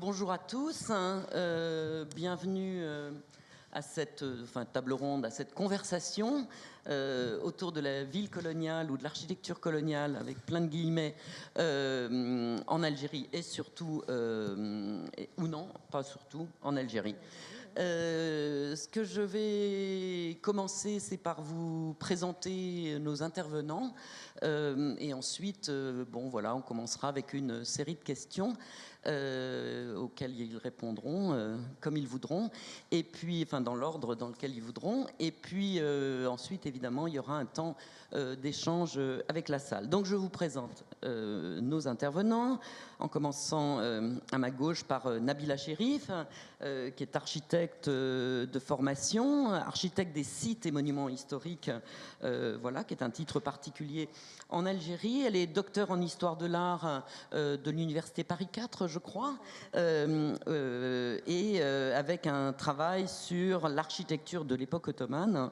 bonjour à tous, bienvenue à cette table ronde, à cette conversation autour de la ville coloniale ou de l'architecture coloniale, avec plein de guillemets, en Algérie et surtout, ou non, pas surtout, en Algérie. Ce que je vais commencer, c'est par vous présenter nos intervenants. Et ensuite, on commencera avec une série de questions auxquelles ils répondront comme ils voudront, et puis, dans l'ordre dans lequel ils voudront. Et puis ensuite, évidemment, il y aura un temps d'échange avec la salle. Donc, je vous présente nos intervenants, en commençant à ma gauche par Nabila Chérif, qui est architecte de formation, architecte des sites et monuments historiques, qui est un titre particulier en Algérie. Elle est docteure en histoire de l'art de l'université Paris 4, je crois, et avec un travail sur l'architecture de l'époque ottomane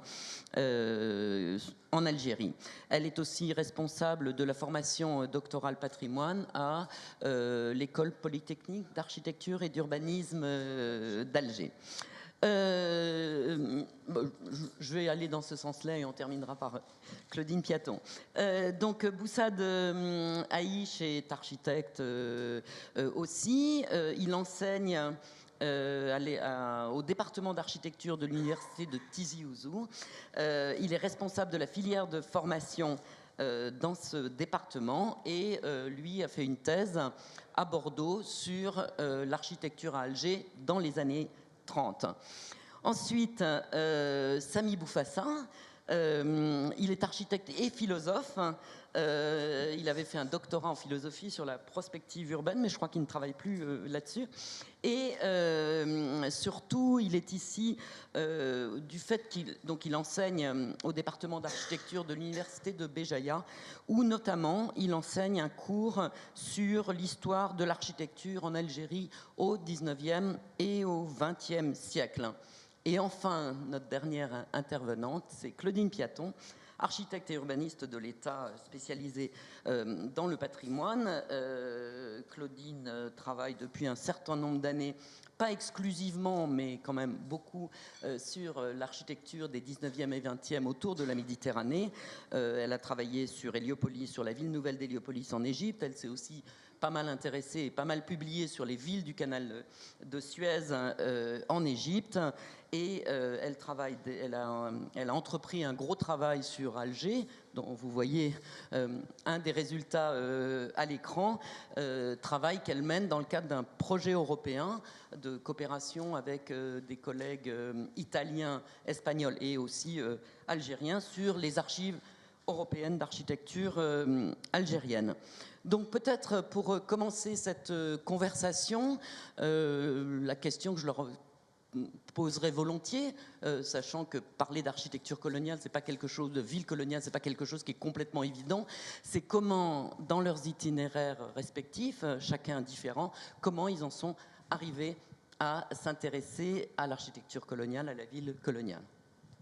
en Algérie. Elle est aussi responsable de la formation doctorale patrimoine à l'école polytechnique d'architecture et d'urbanisme d'Alger. Je vais aller dans ce sens-là et on terminera par Claudine Piaton. Donc Boussad Aïch est architecte aussi. Il enseigne au département d'architecture de l'université de Tizi Ouzou. Il est responsable de la filière de formation dans ce département et lui a fait une thèse à Bordeaux sur l'architecture à Alger dans les années 30. Ensuite, Sami Boufassa, il est architecte et philosophe. Il avait fait un doctorat en philosophie sur la prospective urbaine, mais je crois qu'il ne travaille plus là-dessus. Et surtout, il est ici du fait qu'il enseigne au département d'architecture de l'université de Béjaïa, où notamment il enseigne un cours sur l'histoire de l'architecture en Algérie au 19e et au 20e siècle. Et enfin, notre dernière intervenante, c'est Claudine Piaton, architecte et urbaniste de l'État spécialisée dans le patrimoine. Claudine travaille depuis un certain nombre d'années, pas exclusivement, mais quand même beaucoup, sur l'architecture des 19e et 20e autour de la Méditerranée. Elle a travaillé sur Héliopolis, sur la ville nouvelle d'Héliopolis en Égypte. Elle s'est aussi pas mal intéressée et pas mal publiée sur les villes du canal de Suez en Égypte. Et elle a entrepris un gros travail sur Alger, dont vous voyez un des résultats à l'écran, travail qu'elle mène dans le cadre d'un projet européen de coopération avec des collègues italiens, espagnols et aussi algériens sur les archives européennes d'architecture algérienne. Donc peut-être pour commencer cette conversation, la question que je leur poserai volontiers, sachant que parler d'architecture coloniale, c'est pas quelque chose de ville coloniale, c'est pas quelque chose qui est complètement évident. C'est comment, dans leurs itinéraires respectifs, chacun différent, comment ils en sont arrivés à s'intéresser à l'architecture coloniale, à la ville coloniale.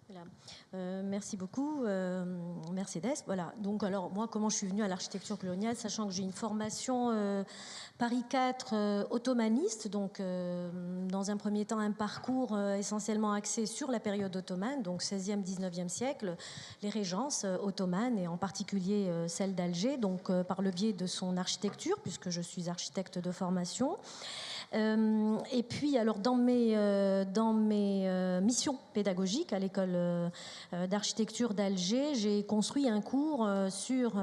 Voilà. Merci beaucoup, Mercedes. Voilà. Donc, alors, moi, comment je suis venue à l'architecture coloniale, sachant que j'ai une formation Paris 4 ottomaniste, donc dans un premier temps un parcours essentiellement axé sur la période ottomane, donc 16e, 19e siècle, les régences ottomanes et en particulier celle d'Alger, donc par le biais de son architecture, puisque je suis architecte de formation. Et puis, alors, dans mes missions pédagogiques à l'école d'architecture d'Alger, j'ai construit un cours sur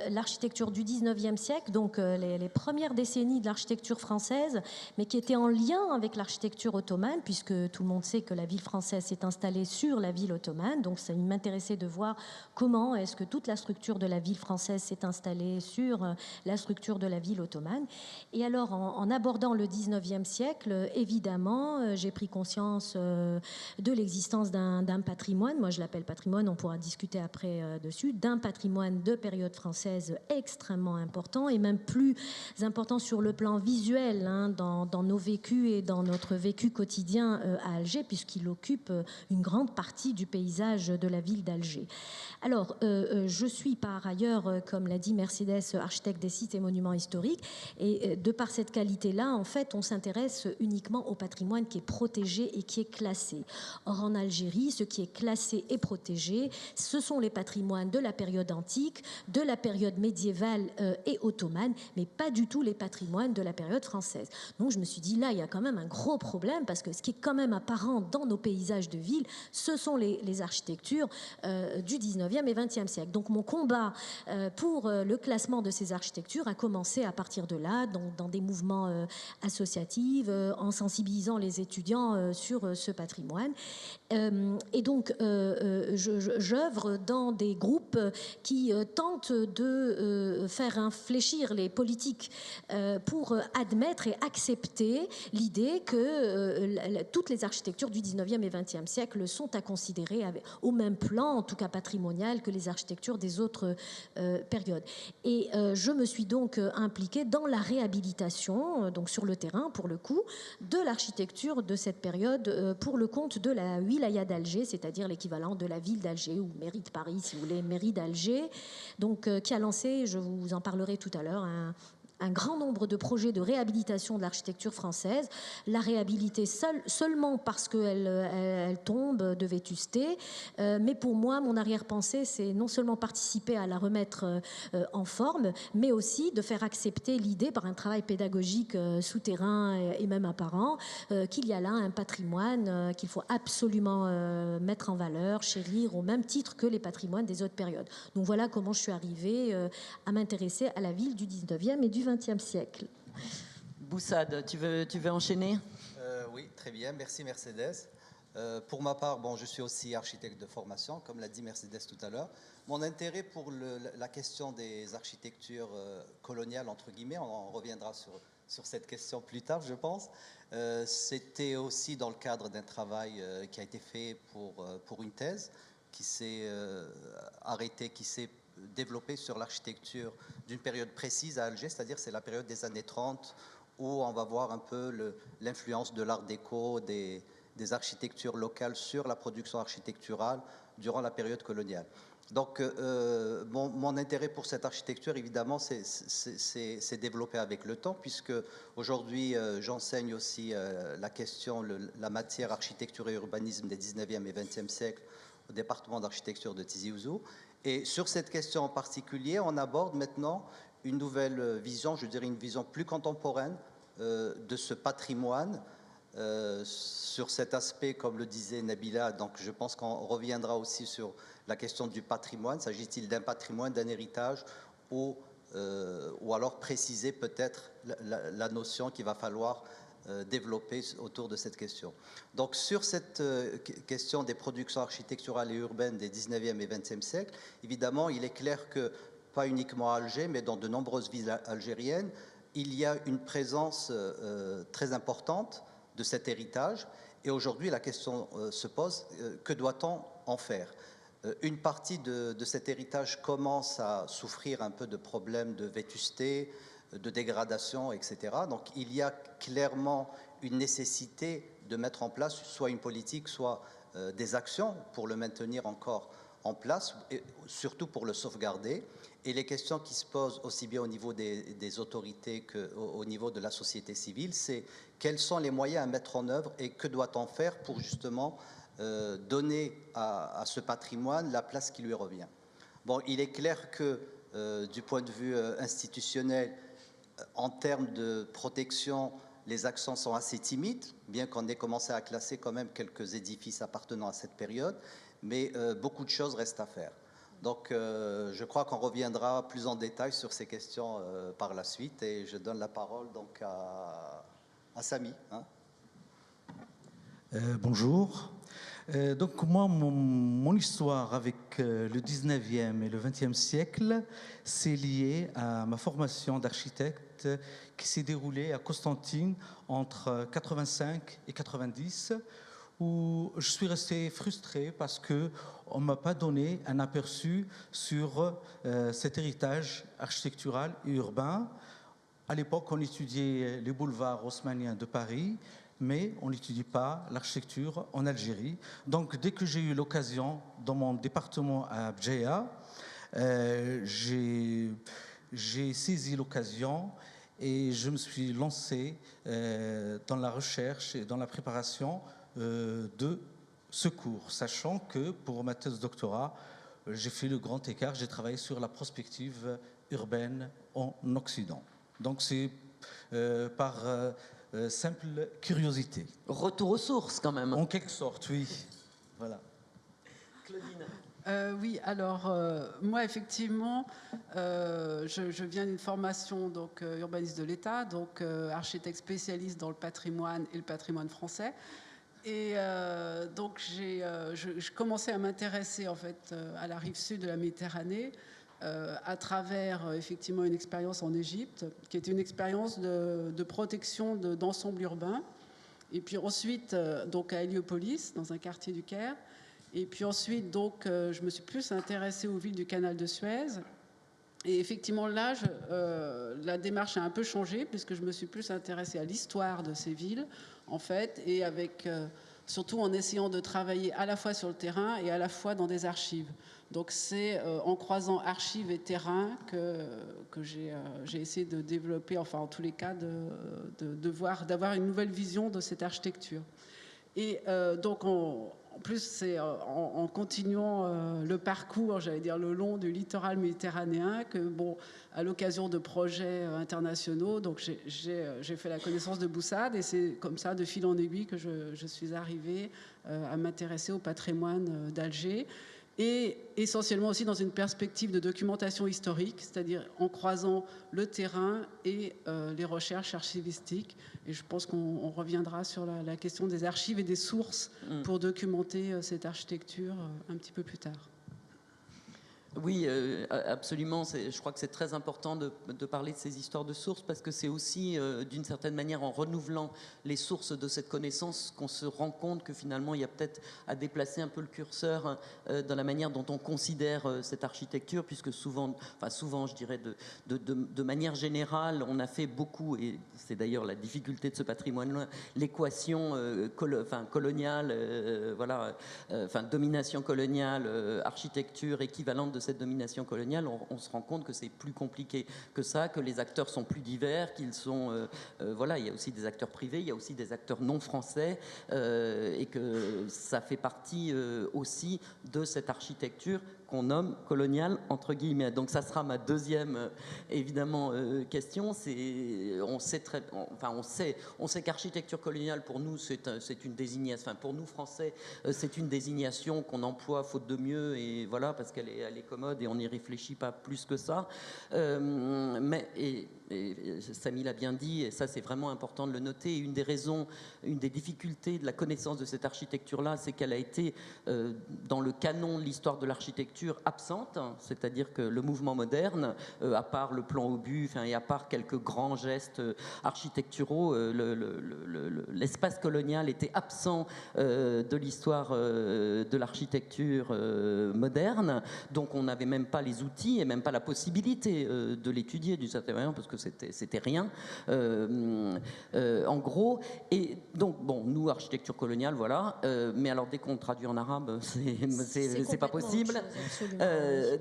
l'architecture du 19e siècle, donc les premières décennies de l'architecture française, mais qui était en lien avec l'architecture ottomane, puisque tout le monde sait que la ville française s'est installée sur la ville ottomane. Donc, ça m'intéressait de voir comment est-ce que toute la structure de la ville française s'est installée sur la structure de la ville ottomane. Et alors, en abordant le 19e siècle, évidemment, j'ai pris conscience de l'existence d'un patrimoine, moi je l'appelle patrimoine, on pourra discuter après dessus, d'un patrimoine de période française extrêmement important et même plus important sur le plan visuel, hein, dans nos vécus et dans notre vécu quotidien à Alger, puisqu'il occupe une grande partie du paysage de la ville d'Alger. Alors, je suis par ailleurs, comme l'a dit Mercedes, architecte des sites et monuments historiques, et de par cette qualité-là, en fait, on s'intéresse uniquement au patrimoine qui est protégé et qui est classé. Or, en Algérie, ce qui est classé et protégé, ce sont les patrimoines de la période antique, de la période médiévale et ottomane, mais pas du tout les patrimoines de la période française. Donc, je me suis dit, là, il y a quand même un gros problème, parce que ce qui est quand même apparent dans nos paysages de ville, ce sont les architectures du 19e et 20e siècle. Donc, mon combat pour le classement de ces architectures a commencé à partir de là, dans des mouvements associatifs, en sensibilisant les étudiants sur ce patrimoine. Et donc, j'œuvre dans des groupes qui tentent de faire infléchir les politiques pour admettre et accepter l'idée que toutes les architectures du 19e et 20e siècle sont à considérer au même plan, en tout cas patrimonial, que les architectures des autres périodes. Et je me suis donc impliquée dans la réhabilitation, donc sur le terrain pour le coup, de l'architecture de cette période pour le compte de la wilaya d'Alger, c'est-à-dire l'équivalent de la ville d'Alger ou mairie de Paris, si vous voulez, mairie d'Alger, donc qui a lancé, je vous en parlerai tout à l'heure, un grand nombre de projets de réhabilitation de l'architecture française, la réhabiliter seulement parce qu'elle tombe de vétusté, mais pour moi, mon arrière-pensée, c'est non seulement participer à la remettre en forme, mais aussi de faire accepter l'idée par un travail pédagogique souterrain et même apparent, qu'il y a là un patrimoine qu'il faut absolument mettre en valeur, chérir, au même titre que les patrimoines des autres périodes. Donc voilà comment je suis arrivée à m'intéresser à la ville du 19e et du 20e siècle. Boussad, tu veux enchaîner ? Oui, très bien. Merci Mercedes. Pour ma part, je suis aussi architecte de formation, comme l'a dit Mercedes tout à l'heure. Mon intérêt pour la question des architectures coloniales, entre guillemets, on reviendra sur cette question plus tard, je pense. C'était aussi dans le cadre d'un travail qui a été fait pour une thèse qui s'est arrêtée, qui s'est développée sur l'architecture d'une période précise à Alger, c'est-à-dire c'est la période des années 30, où on va voir un peu l'influence de l'art déco, des architectures locales sur la production architecturale durant la période coloniale. Donc, mon intérêt pour cette architecture, évidemment, c'est développé avec le temps, puisque aujourd'hui, j'enseigne aussi la matière architecture et urbanisme des 19e et 20e siècles au département d'architecture de Tizi Ouzou. Et sur cette question en particulier, on aborde maintenant une nouvelle vision, je dirais une vision plus contemporaine de ce patrimoine. Sur cet aspect, comme le disait Nabila, donc je pense qu'on reviendra aussi sur la question du patrimoine. S'agit-il d'un patrimoine, d'un héritage, ou alors préciser peut-être la notion qu'il va falloir développer autour de cette question. Donc sur cette question des productions architecturales et urbaines des 19e et 20e siècles, évidemment, il est clair que, pas uniquement à Alger, mais dans de nombreuses villes algériennes, il y a une présence très importante de cet héritage. Et aujourd'hui, la question se pose, que doit-on en faire ? Une partie de cet héritage commence à souffrir un peu de problèmes de vétusté, de dégradation, etc. Donc il y a clairement une nécessité de mettre en place soit une politique, soit des actions pour le maintenir encore en place, et surtout pour le sauvegarder. Et les questions qui se posent aussi bien au niveau des autorités qu'au niveau de la société civile, c'est quels sont les moyens à mettre en œuvre et que doit-on faire pour justement donner à ce patrimoine la place qui lui revient. Bon, il est clair que du point de vue institutionnel, en termes de protection, les accents sont assez timides, bien qu'on ait commencé à classer quand même quelques édifices appartenant à cette période, mais beaucoup de choses restent à faire. Donc je crois qu'on reviendra plus en détail sur ces questions par la suite, et je donne la parole donc à Samy. Bonjour. Donc moi, mon histoire avec le 19e et le 20e siècle, c'est lié à ma formation d'architecte qui s'est déroulée à Constantine entre 85 et 90, où je suis resté frustré parce qu'on ne m'a pas donné un aperçu sur cet héritage architectural et urbain. À l'époque, on étudiait les boulevards haussmanniens de Paris, mais on n'étudie pas l'architecture en Algérie. Donc, dès que j'ai eu l'occasion, dans mon département à Bdjeya, j'ai saisi l'occasion Et je me suis lancé dans la recherche et dans la préparation de ce cours, sachant que pour ma thèse de doctorat, j'ai fait le grand écart, j'ai travaillé sur la prospective urbaine en Occident. Donc c'est par simple curiosité. Retour aux sources quand même. En quelque sorte, oui. Voilà. Claudine. Oui, alors moi effectivement, je viens d'une formation donc urbaniste de l'État, donc architecte spécialiste dans le patrimoine et le patrimoine français. Et donc je commençais à m'intéresser en fait à la rive sud de la Méditerranée à travers effectivement une expérience en Égypte, qui était une expérience de protection d'ensemble urbain. Et puis ensuite donc à Héliopolis, dans un quartier du Caire. Et puis ensuite, donc, je me suis plus intéressée aux villes du canal de Suez. Et effectivement, là, la démarche a un peu changé, puisque je me suis plus intéressée à l'histoire de ces villes, en fait, et avec, surtout en essayant de travailler à la fois sur le terrain et à la fois dans des archives. Donc c'est en croisant archives et terrain que j'ai essayé de développer, enfin en tous les cas, d'avoir une nouvelle vision de cette architecture. Et donc, en plus, c'est en continuant le parcours, j'allais dire le long du littoral méditerranéen, que, bon, à l'occasion de projets internationaux, donc j'ai fait la connaissance de Boussad, et c'est comme ça, de fil en aiguille, que je suis arrivée à m'intéresser au patrimoine d'Alger. Et essentiellement aussi dans une perspective de documentation historique, c'est-à-dire en croisant le terrain et les recherches archivistiques. Et je pense qu'on reviendra sur la question des archives et des sources pour documenter cette architecture un petit peu plus tard. Oui, absolument. Je crois que c'est très important de parler de ces histoires de sources, parce que c'est aussi, d'une certaine manière, en renouvelant les sources de cette connaissance qu'on se rend compte que finalement, il y a peut-être à déplacer un peu le curseur dans la manière dont on considère cette architecture, puisque souvent, je dirais, de manière générale, on a fait beaucoup, et c'est d'ailleurs la difficulté de ce patrimoine-là, l'équation coloniale, domination coloniale, architecture équivalente de cette domination coloniale. On se rend compte que c'est plus compliqué que ça, que les acteurs sont plus divers, qu'ils sont... il y a aussi des acteurs privés, il y a aussi des acteurs non français, et que ça fait partie aussi de cette architecture qu'on nomme coloniale, entre guillemets. Donc ça sera ma deuxième, évidemment, question. On sait qu'architecture coloniale, pour nous, c'est une désignation, pour nous, Français, c'est une désignation qu'on emploie faute de mieux, et voilà, parce qu'elle est commode et on n'y réfléchit pas plus que ça. Et Samy l'a bien dit, et ça c'est vraiment important de le noter, une des difficultés de la connaissance de cette architecture-là, c'est qu'elle a été dans le canon de l'histoire de l'architecture absente, c'est-à-dire que le mouvement moderne, à part le plan obus, et à part quelques grands gestes architecturaux, l'espace colonial était absent de l'histoire de l'architecture moderne, donc on n'avait même pas les outils et même pas la possibilité de l'étudier d'une certaine manière, parce que c'était rien, en gros. Et donc, bon, nous, architecture coloniale, voilà, mais alors dès qu'on traduit en arabe, c'est pas possible.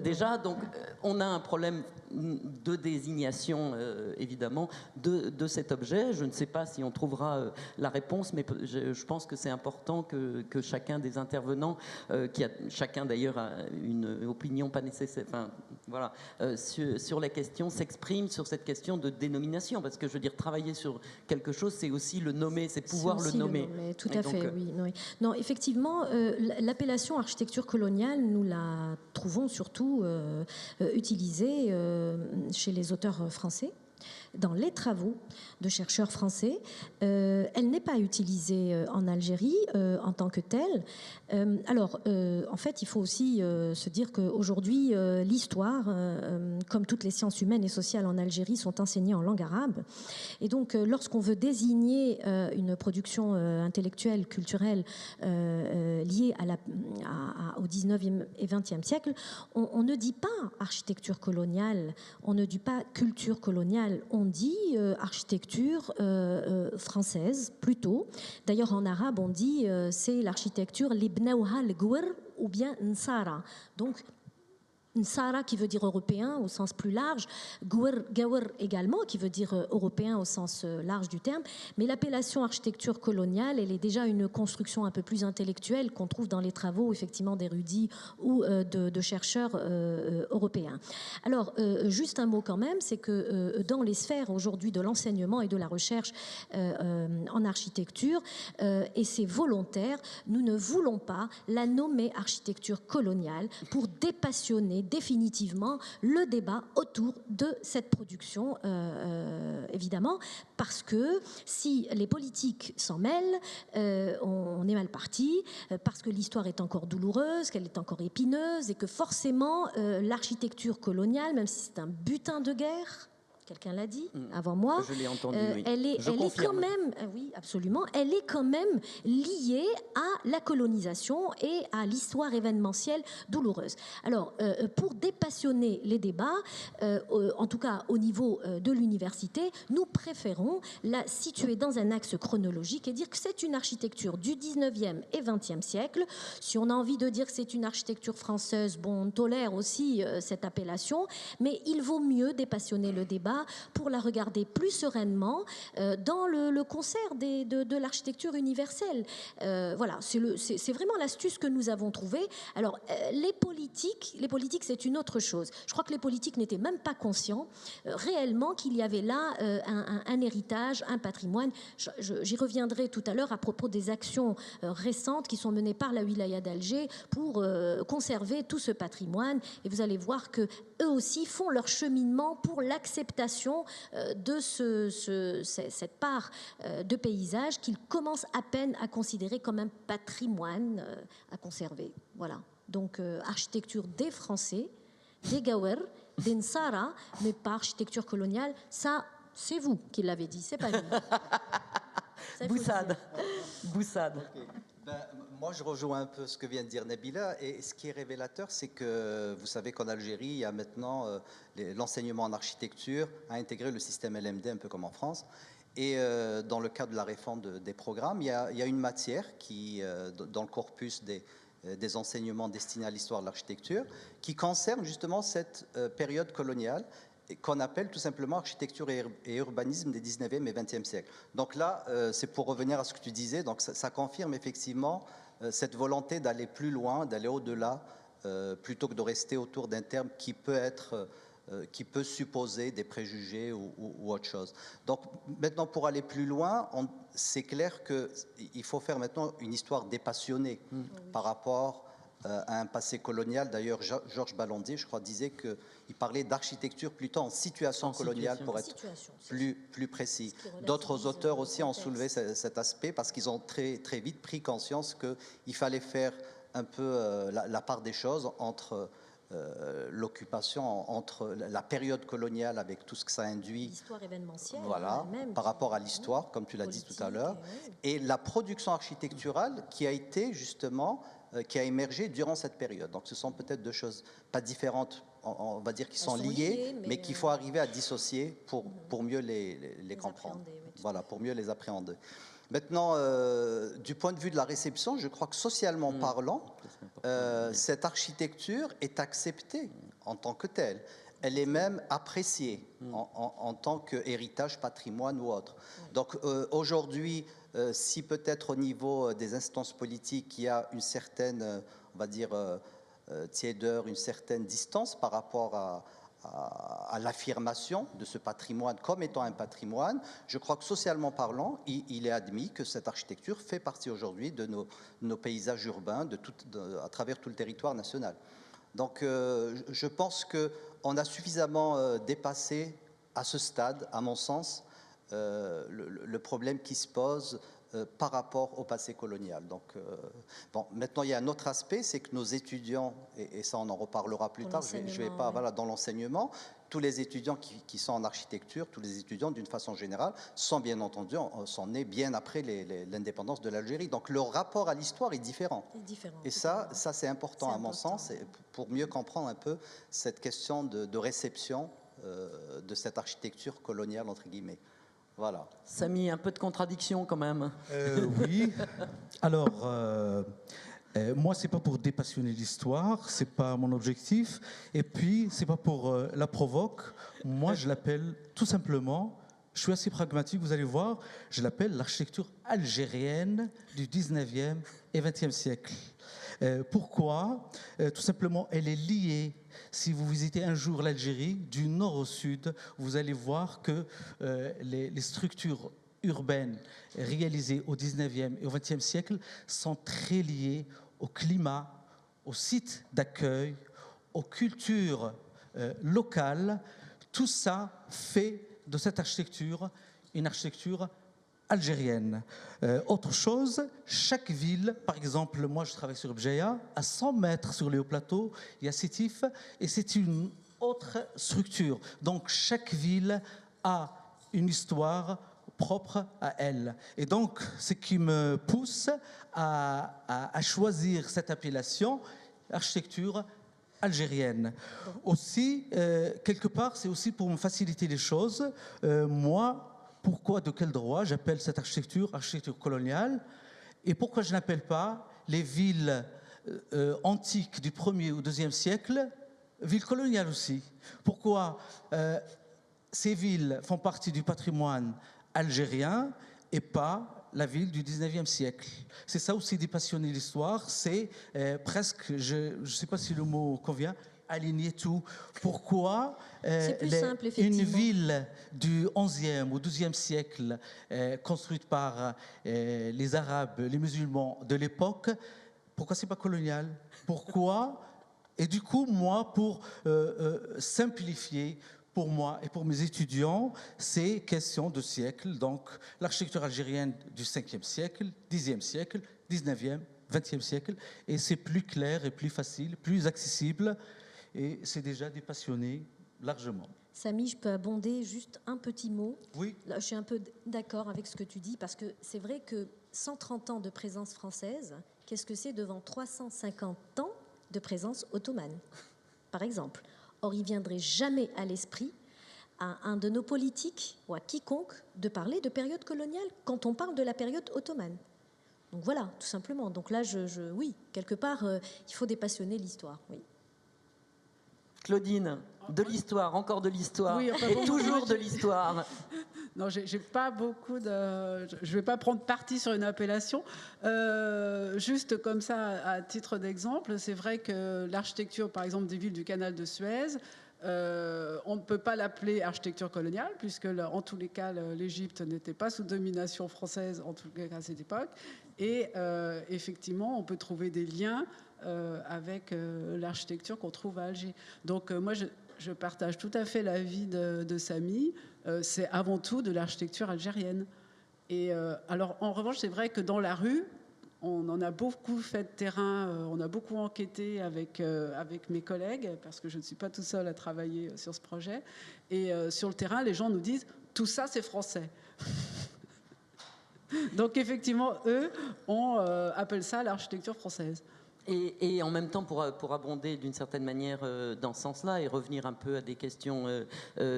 Déjà, donc, on a un problème de désignation, évidemment, de cet objet. Je ne sais pas si on trouvera la réponse, mais je pense que c'est important que chacun des intervenants, chacun d'ailleurs a une opinion pas nécessaire, sur la question, s'exprime sur cette question de dénomination, parce que je veux dire, travailler sur quelque chose, c'est aussi le nommer, c'est pouvoir le nommer. Tout à fait, oui. Non, effectivement, l'appellation architecture coloniale, nous la trouvons surtout utilisée chez les auteurs français, dans les travaux de chercheurs français. Elle n'est pas utilisée en Algérie en tant que telle. En fait, il faut aussi se dire qu'aujourd'hui, l'histoire, comme toutes les sciences humaines et sociales en Algérie, sont enseignées en langue arabe. Et donc, lorsqu'on veut désigner une production intellectuelle, culturelle liée au 19e et 20e siècle, on ne dit pas architecture coloniale, on ne dit pas culture coloniale, on dit architecture française plutôt. D'ailleurs, en arabe, on dit c'est l'architecture libnaouha al-Gwer ou bien Nsara. Donc, Nsara qui veut dire européen au sens plus large, Gawar également qui veut dire européen au sens large du terme, mais l'appellation architecture coloniale, elle est déjà une construction un peu plus intellectuelle qu'on trouve dans les travaux effectivement d'érudits ou de chercheurs européens. Alors, juste un mot quand même, c'est que dans les sphères aujourd'hui de l'enseignement et de la recherche en architecture, et c'est volontaire, nous ne voulons pas la nommer architecture coloniale pour dépassionner définitivement le débat autour de cette production, évidemment, parce que si les politiques s'en mêlent, on est mal parti, parce que l'histoire est encore douloureuse, qu'elle est encore épineuse, et que forcément, l'architecture coloniale, même si c'est un butin de guerre, quelqu'un l'a dit avant moi. Je l'ai entendu, oui. Elle est quand même, oui, absolument, elle est quand même liée à la colonisation et à l'histoire événementielle douloureuse. Alors, pour dépassionner les débats, en tout cas au niveau de l'université, nous préférons la situer dans un axe chronologique et dire que c'est une architecture du 19e et 20e siècle. Si on a envie de dire que c'est une architecture française, bon, on tolère aussi cette appellation, mais il vaut mieux dépassionner le débat pour la regarder plus sereinement dans le concert de l'architecture universelle. Voilà, c'est vraiment l'astuce que nous avons trouvée. Alors, les politiques, c'est une autre chose. Je crois que les politiques n'étaient même pas conscients réellement qu'il y avait là un héritage, un patrimoine. J'y reviendrai tout à l'heure à propos des actions récentes qui sont menées par la wilaya d'Alger pour conserver tout ce patrimoine. Et vous allez voir que eux aussi font leur cheminement pour l'acceptation de cette part de paysage qu'ils commencent à peine à considérer comme un patrimoine à conserver. Voilà. Donc, architecture des Français, des Gawar, des Nsara, mais pas architecture coloniale. Ça, c'est vous qui l'avez dit, c'est pas nous. Boussade. Boussade. Okay. Moi, je rejoins un peu ce que vient de dire Nabila. Et ce qui est révélateur, c'est que vous savez qu'en Algérie, il y a maintenant l'enseignement en architecture a intégré le système LMD, un peu comme en France. Et dans le cadre de la réforme des programmes, il y a une matière qui, dans le corpus des enseignements destinés à l'histoire de l'architecture, qui concerne justement cette période coloniale qu'on appelle tout simplement architecture et urbanisme des 19e et 20e siècles. Donc là, c'est pour revenir à ce que tu disais, donc ça confirme effectivement cette volonté d'aller plus loin, d'aller au-delà, plutôt que de rester autour d'un terme qui peut supposer des préjugés ou autre chose. Donc maintenant, pour aller plus loin, c'est clair qu'il faut faire maintenant une histoire dépassionnée par rapport à un passé colonial. D'ailleurs, Georges Ballandier, je crois, disait qu'il parlait d'architecture plutôt en situation coloniale, pour être plus précis. D'autres auteurs aussi ont soulevé cet aspect parce qu'ils ont très, très vite pris conscience qu'il fallait faire un peu la part des choses entre l'occupation, entre la période coloniale avec tout ce que ça induit, l'histoire événementielle, voilà, par rapport à l'histoire, comme tu l'as dit tout à l'heure, et la production architecturale qui a été justement qui a émergé durant cette période. Donc ce sont peut-être deux choses pas différentes, on va dire, qui sont liées, mais qu'il faut arriver à dissocier pour mieux les comprendre. Voilà, pour mieux les appréhender. Maintenant, du point de vue de la réception, je crois que socialement parlant, cette architecture est acceptée en tant que telle. Elle est même appréciée en tant qu'héritage, patrimoine ou autre. Donc aujourd'hui, si peut-être au niveau des instances politiques, il y a une certaine, on va dire, tiédeur, une certaine distance par rapport à l'affirmation de ce patrimoine comme étant un patrimoine, je crois que socialement parlant, il est admis que cette architecture fait partie aujourd'hui de nos paysages urbains à travers tout le territoire national. Donc je pense qu'on a suffisamment dépassé à ce stade, à mon sens, le problème qui se pose par rapport au passé colonial. Donc, bon, maintenant, il y a un autre aspect, c'est que nos étudiants, et ça on en reparlera plus tard, je vais pas, voilà, dans l'enseignement, tous les étudiants qui sont en architecture, tous les étudiants d'une façon générale, sont bien entendu, sont nés bien après l'indépendance de l'Algérie. Donc leur rapport à l'histoire est différent. Et ça c'est important à mon sens, pour mieux comprendre un peu cette question de réception de cette architecture coloniale, entre guillemets. Voilà. Ça a mis un peu de contradiction quand même. Oui. Alors, Moi, c'est pas pour dépassionner l'histoire, c'est pas mon objectif. Et puis, c'est pas pour la provoque. Moi, je l'appelle tout simplement, je suis assez pragmatique, vous allez voir, je l'appelle l'architecture algérienne du 19e et 20e siècle. Pourquoi ? Tout simplement, elle est liée. Si vous visitez un jour l'Algérie, du nord au sud, vous allez voir que les structures urbaines réalisées au 19e et au 20e siècle sont très liées au climat, aux sites d'accueil, aux cultures locales. Tout ça fait de cette architecture une architecture algérienne. Autre chose, chaque ville, par exemple, moi je travaille sur Bjeya, à 100 mètres sur le haut plateau, il y a Sétif, et c'est une autre structure. Donc chaque ville a une histoire propre à elle. Et donc, ce qui me pousse à choisir cette appellation, architecture algérienne. Aussi, quelque part, c'est aussi pour me faciliter les choses. Moi, pourquoi, de quel droit j'appelle cette architecture architecture coloniale, et pourquoi je n'appelle pas les villes antiques du 1er ou 2e siècle villes coloniales aussi? Pourquoi ces villes font partie du patrimoine algérien et pas la ville du 19e siècle? C'est ça aussi dépassionner l'histoire, c'est presque, je ne sais pas si le mot convient, aligner tout. Pourquoi simple, une ville du 11e ou 12e siècle construite par les Arabes, les musulmans de l'époque, pourquoi c'est pas colonial? Pourquoi? Et du coup, moi, pour simplifier, pour moi et pour mes étudiants, c'est question de siècle. Donc, l'architecture algérienne du 5e siècle, 10e siècle, 19e, 20e siècle. Et c'est plus clair et plus facile, plus accessible. Et c'est déjà dépassionné largement. Samy, je peux abonder juste un petit mot. Oui. Là, je suis un peu d'accord avec ce que tu dis, parce que c'est vrai que 130 ans de présence française, qu'est-ce que c'est devant 350 ans de présence ottomane, par exemple? Or, il ne viendrait jamais à l'esprit à un de nos politiques ou à quiconque de parler de période coloniale quand on parle de la période ottomane. Donc voilà, tout simplement. Donc là, oui, quelque part, il faut dépassionner l'histoire. Oui. Claudine, de l'histoire, encore de l'histoire, Oui, enfin, et toujours de l'histoire. Non, j'ai pas beaucoup de. Je vais pas prendre parti sur une appellation. Juste comme ça, à titre d'exemple, c'est vrai que l'architecture, par exemple, des villes du canal de Suez, on ne peut pas l'appeler architecture coloniale, puisque en tous les cas, l'Égypte n'était pas sous domination française, en tout cas à cette époque. Et effectivement, on peut trouver des liens avec l'architecture qu'on trouve à Alger. Donc moi, je partage tout à fait l'avis de Samy. C'est avant tout de l'architecture algérienne. Et alors, en revanche, c'est vrai que dans la rue, on en a beaucoup fait de terrain, on a beaucoup enquêté avec mes collègues, parce que je ne suis pas tout seul à travailler sur ce projet. Et sur le terrain, les gens nous disent « tout ça, c'est français ». Donc, effectivement, eux, on appelle ça l'architecture française. Et en même temps, pour abonder d'une certaine manière dans ce sens-là et revenir un peu à des questions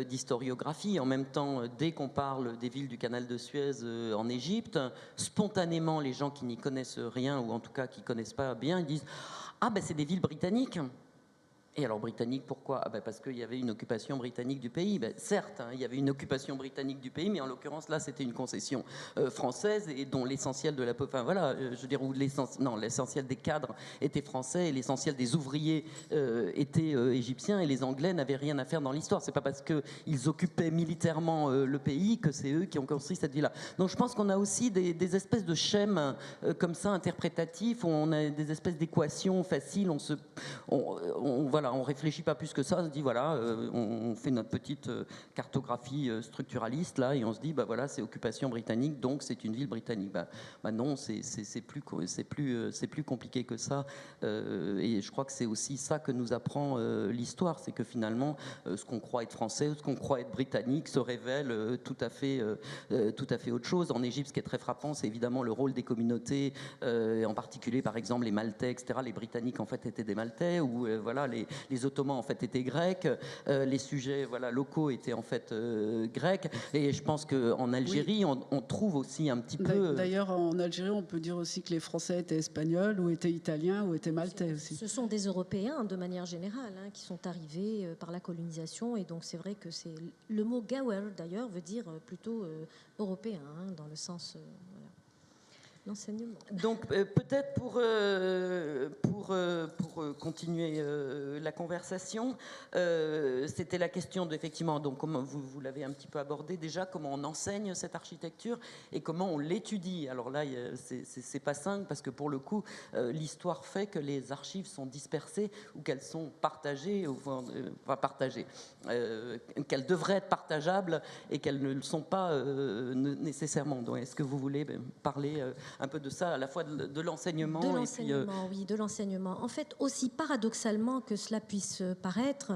d'historiographie, en même temps, dès qu'on parle des villes du canal de Suez en Égypte, spontanément, les gens qui n'y connaissent rien, ou en tout cas qui ne connaissent pas bien, ils disent « Ah ben c'est des villes britanniques ». Et alors britannique, pourquoi? Parce qu'il y avait une occupation britannique du pays. Certes, il y avait une occupation britannique du pays, mais en l'occurrence là, c'était une concession française et dont l'essentiel de la, enfin voilà, je veux dire, où l'essentiel des cadres était français et l'essentiel des ouvriers était égyptien, et les Anglais n'avaient rien à faire dans l'histoire. C'est pas parce qu'ils occupaient militairement le pays que c'est eux qui ont construit cette ville-là. Donc je pense qu'on a aussi des espèces de schèmes comme ça interprétatifs, où on a des espèces d'équations faciles. Voilà. On réfléchit pas plus que ça, on se dit voilà, on fait notre petite cartographie structuraliste là et on se dit bah voilà, c'est occupation britannique, donc c'est une ville britannique. Bah non, c'est plus compliqué que ça, et je crois que c'est aussi ça que nous apprend l'histoire, c'est que finalement ce qu'on croit être français, ce qu'on croit être britannique se révèle tout à fait autre chose. En Égypte, ce qui est très frappant, c'est évidemment le rôle des communautés, en particulier par exemple les Maltais, etc. Les Britanniques en fait étaient des Maltais, ou voilà, les Ottomans en fait étaient grecs, les sujets voilà, locaux étaient en fait grecs, et je pense qu'en Algérie, on trouve aussi un petit peu... D'ailleurs, en Algérie, on peut dire aussi que les Français étaient espagnols, ou étaient italiens, ou étaient maltais aussi. Ce sont des Européens, de manière générale, hein, qui sont arrivés par la colonisation, et donc c'est vrai que c'est... Le mot « gawer », d'ailleurs, veut dire plutôt européen, hein, dans le sens... voilà. L'enseignement. Donc peut-être pour continuer la conversation, c'était la question effectivement, donc comme vous l'avez un petit peu abordé déjà, comment on enseigne cette architecture et comment on l'étudie. Alors là, c'est pas simple parce que pour le coup, l'histoire fait que les archives sont dispersées ou qu'elles sont partagées, ou pas partagées, qu'elles devraient être partageables et qu'elles ne le sont pas nécessairement. Donc est-ce que vous voulez parler un peu de ça, à la fois de l'enseignement. De l'enseignement, oui, de l'enseignement. En fait, aussi paradoxalement que cela puisse paraître,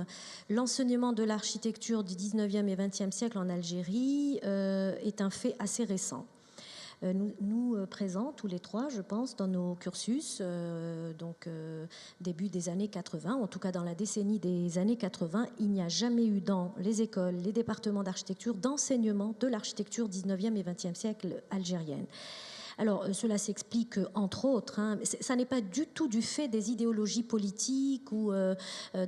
l'enseignement de l'architecture du 19e et 20e siècle en Algérie est un fait assez récent. Nous présents, tous les trois, je pense, dans nos cursus, début des années 80, en tout cas dans la décennie des années 80, il n'y a jamais eu dans les écoles, les départements d'architecture, d'enseignement de l'architecture 19e et 20e siècle algérienne. Alors, cela s'explique, entre autres, hein, ça n'est pas du tout du fait des idéologies politiques ou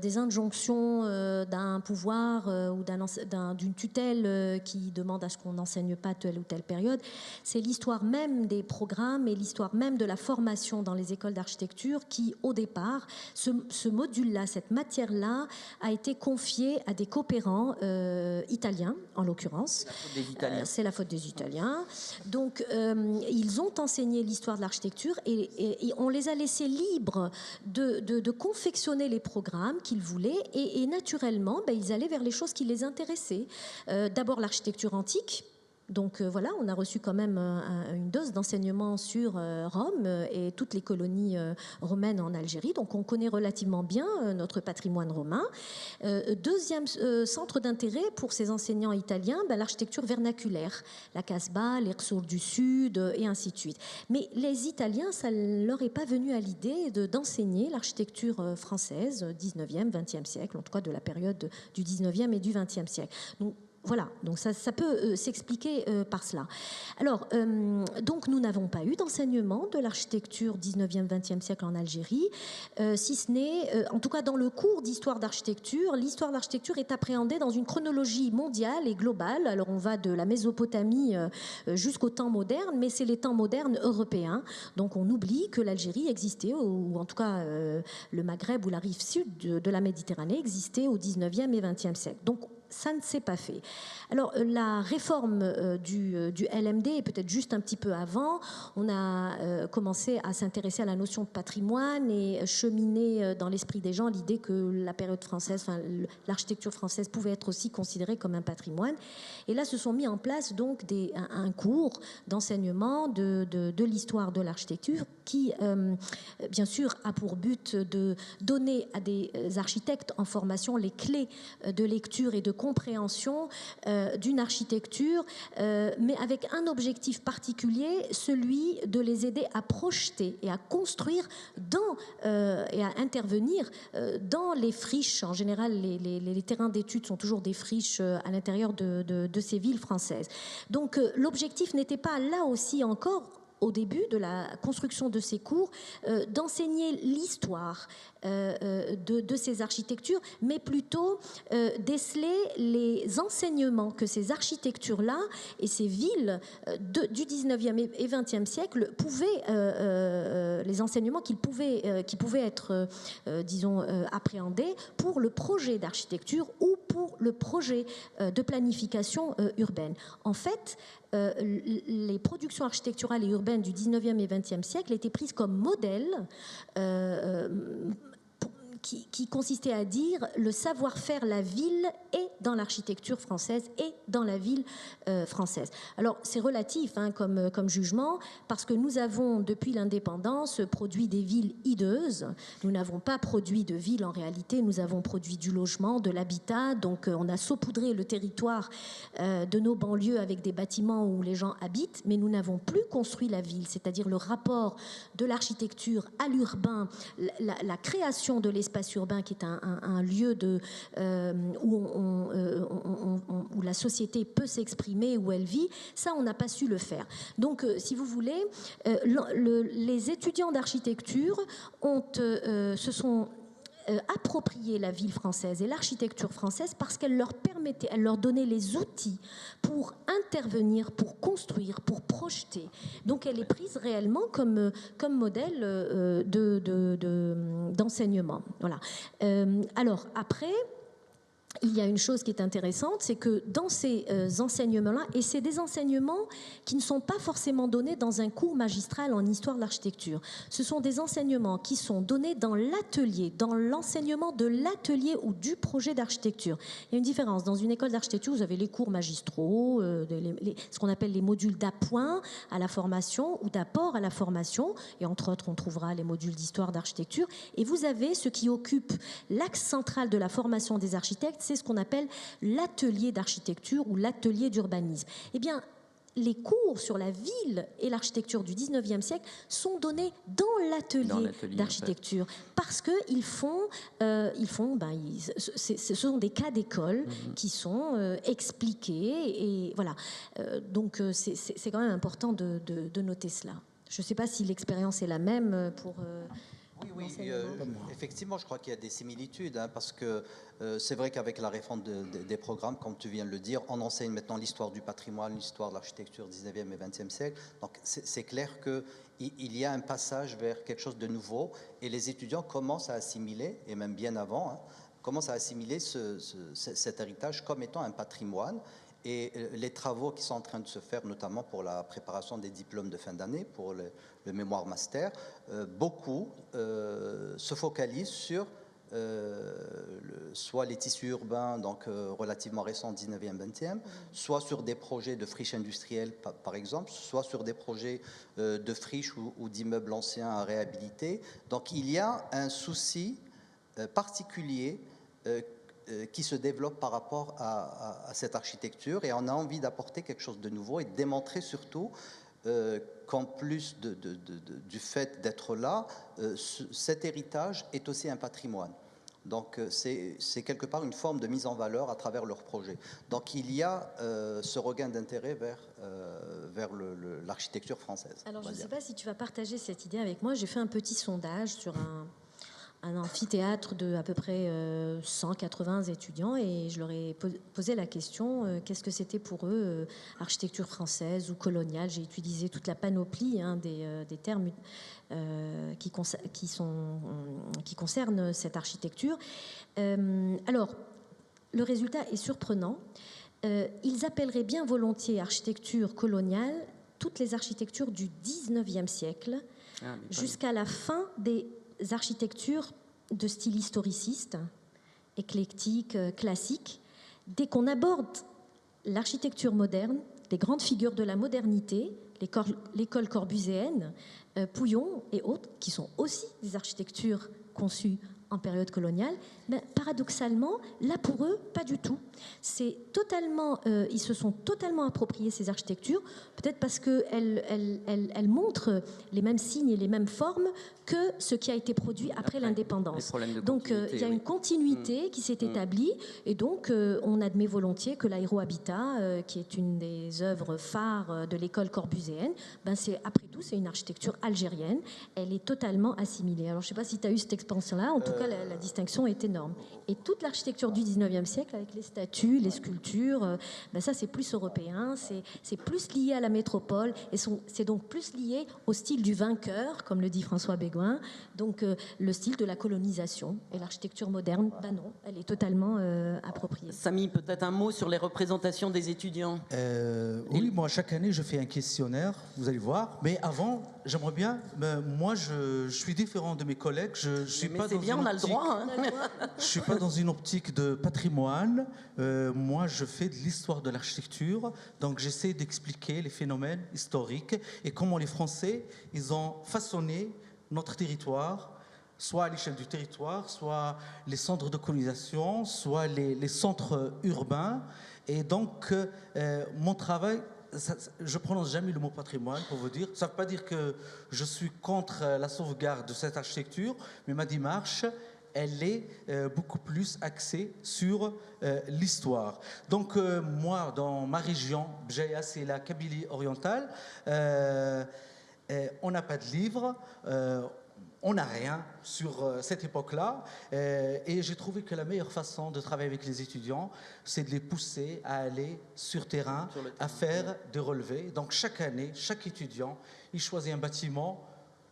des injonctions d'un pouvoir ou d'une tutelle qui demande à ce qu'on n'enseigne pas telle ou telle période. C'est l'histoire même des programmes et l'histoire même de la formation dans les écoles d'architecture qui, au départ, ce module-là, cette matière-là, a été confiée à des coopérants italiens, en l'occurrence. C'est la faute des Italiens. Donc, ils ont enseigné l'histoire de l'architecture et on les a laissés libres de confectionner les programmes qu'ils voulaient et naturellement, ils allaient vers les choses qui les intéressaient. D'abord l'architecture antique. Donc voilà, on a reçu quand même une dose d'enseignement sur Rome et toutes les colonies romaines en Algérie. Donc on connaît relativement bien notre patrimoine romain. Deuxième centre d'intérêt pour ces enseignants italiens, l'architecture vernaculaire, la Casbah, les Rsours du Sud et ainsi de suite. Mais les Italiens, ça ne leur est pas venu à l'idée d'enseigner l'architecture française 19e, 20e siècle, en tout cas de la période du 19e et du 20e siècle. Donc, voilà, donc ça peut s'expliquer par cela. Alors, donc nous n'avons pas eu d'enseignement de l'architecture 19e, 20e siècle en Algérie, si ce n'est, en tout cas dans le cours d'histoire d'architecture, l'histoire d'architecture est appréhendée dans une chronologie mondiale et globale. Alors on va de la Mésopotamie jusqu'aux temps modernes, mais c'est les temps modernes européens. Donc on oublie que l'Algérie existait, ou en tout cas le Maghreb ou la rive sud de la Méditerranée existait au 19e et 20e siècle. Donc ça ne s'est pas fait. Alors, la réforme du LMD, et peut-être juste un petit peu avant, on a commencé à s'intéresser à la notion de patrimoine et cheminer dans l'esprit des gens l'idée que la période française, l'architecture française pouvait être aussi considérée comme un patrimoine. Et là, se sont mis en place donc un cours d'enseignement de l'histoire de l'architecture qui, bien sûr, a pour but de donner à des architectes en formation les clés de lecture et de compréhension d'une architecture, mais avec un objectif particulier, celui de les aider à projeter et à construire et à intervenir dans les friches. En général, les terrains d'études sont toujours des friches à l'intérieur de ces villes françaises. Donc l'objectif n'était pas là aussi encore, au début de la construction de ces cours, d'enseigner l'histoire de ces architectures, mais plutôt déceler les enseignements que ces architectures-là et ces villes du 19e et 20e siècle pouvaient, les enseignements qui pouvaient être, appréhendés pour le projet d'architecture ou pour le projet de planification urbaine. En fait, les productions architecturales et urbaines du 19e et 20e siècle étaient prises comme modèle qui consistait à dire le savoir-faire la ville est dans l'architecture française et dans la ville française. Alors c'est relatif comme jugement, parce que nous avons depuis l'indépendance produit des villes hideuses. Nous n'avons pas produit de villes en réalité, nous avons produit du logement, de l'habitat, donc on a saupoudré le territoire de nos banlieues avec des bâtiments où les gens habitent, mais nous n'avons plus construit la ville, c'est-à-dire le rapport de l'architecture à l'urbain, la création de l'espace l'espace urbain, qui est un lieu où la société peut s'exprimer, où elle vit, ça, on n'a pas su le faire. Donc, si vous voulez, les étudiants d'architecture se sont approprier la ville française et l'architecture française parce qu'elle leur donnait les outils pour intervenir, pour construire, pour projeter. Donc elle est prise réellement comme modèle d'enseignement. Voilà. Alors après, il y a une chose qui est intéressante, c'est que dans ces enseignements-là, et c'est des enseignements qui ne sont pas forcément donnés dans un cours magistral en histoire de l'architecture, ce sont des enseignements qui sont donnés dans l'atelier, dans l'enseignement de l'atelier ou du projet d'architecture. Il y a une différence. Dans une école d'architecture, vous avez les cours magistraux, ce qu'on appelle les modules d'appoint à la formation ou d'apport à la formation, et entre autres, on trouvera les modules d'histoire d'architecture, et vous avez ce qui occupe l'axe central de la formation des architectes, c'est ce qu'on appelle l'atelier d'architecture ou l'atelier d'urbanisme. Eh bien, les cours sur la ville et l'architecture du 19e siècle sont donnés dans l'atelier d'architecture, parce qu'ils ce sont des cas d'école qui sont expliqués, et voilà. Donc c'est quand même important de noter cela. Je ne sais pas si l'expérience est la même pour... Oui, effectivement, je crois qu'il y a des similitudes, parce que c'est vrai qu'avec la réforme des programmes, comme tu viens de le dire, on enseigne maintenant l'histoire du patrimoine, l'histoire de l'architecture 19e et 20e siècle. Donc c'est clair qu'il y a un passage vers quelque chose de nouveau, et les étudiants commencent à assimiler, et même bien avant, commencent à assimiler cet héritage comme étant un patrimoine. Et les travaux qui sont en train de se faire, notamment pour la préparation des diplômes de fin d'année, pour le mémoire master, beaucoup se focalisent sur soit les tissus urbains, donc relativement récents, 19e, 20e, soit sur des projets de friches industrielles, par exemple, soit sur des projets de friches ou d'immeubles anciens à réhabiliter. Donc il y a un souci particulier qui se développe par rapport à cette architecture, et on a envie d'apporter quelque chose de nouveau et de démontrer surtout qu'en plus du fait d'être là, cet héritage est aussi un patrimoine. Donc c'est quelque part une forme de mise en valeur à travers leur projet. Donc il y a ce regain d'intérêt vers l'architecture française. Alors je ne sais pas si tu vas partager cette idée avec moi. J'ai fait un petit sondage sur un amphithéâtre de à peu près 180 étudiants, et je leur ai posé la question qu'est-ce que c'était pour eux architecture française ou coloniale. J'ai utilisé toute la panoplie des termes qui concernent cette architecture. Alors, le résultat est surprenant. Ils appelleraient bien volontiers architecture coloniale toutes les architectures du 19e siècle jusqu'à la fin des architectures de style historiciste, éclectique, classique. Dès qu'on aborde l'architecture moderne, les grandes figures de la modernité, l'école corbusienne, Pouillon et autres, qui sont aussi des architectures conçues en période coloniale, ben, paradoxalement, là pour eux, pas du tout. C'est totalement, ils se sont totalement appropriés ces architectures, peut-être parce qu'elles montrent les mêmes signes et les mêmes formes que ce qui a été produit après l'indépendance. Donc il y a une continuité qui s'est établie, et donc on admet volontiers que l'aérohabitat, qui est une des œuvres phares de l'école corbusienne, ben après tout c'est une architecture algérienne, elle est totalement assimilée. Alors je ne sais pas si tu as eu cette expérience-là, en tout cas la distinction est énorme. Et toute l'architecture du 19e siècle, avec les statues, les sculptures, ben ça c'est plus européen, c'est plus lié à la métropole, et c'est donc plus lié au style du vainqueur, comme le dit François Béguin, donc le style de la colonisation. Et l'architecture moderne, ben non, elle est totalement appropriée. Samy, peut-être un mot sur les représentations des étudiants. Oui, moi chaque année je fais un questionnaire, vous allez voir, mais avant j'aimerais bien, moi je suis différent de mes collègues, je suis mais pas c'est dans bien, une on a le droit. Hein. Je suis pas dans une optique de patrimoine. Moi, je fais de l'histoire de l'architecture, donc j'essaie d'expliquer les phénomènes historiques et comment les Français, ils ont façonné notre territoire, soit à l'échelle du territoire, soit les centres de colonisation, soit les centres urbains. Et donc, mon travail, je ne prononce jamais le mot patrimoine pour vous dire. Ça ne veut pas dire que je suis contre la sauvegarde de cette architecture, mais ma démarche, elle est beaucoup plus axée sur l'histoire. Donc moi, dans ma région, Bjaya, c'est la Kabylie orientale, on n'a pas de livres, on n'a rien sur cette époque-là, et j'ai trouvé que la meilleure façon de travailler avec les étudiants, c'est de les pousser à aller sur terrain, à faire des relevés. Donc chaque année, chaque étudiant, il choisit un bâtiment,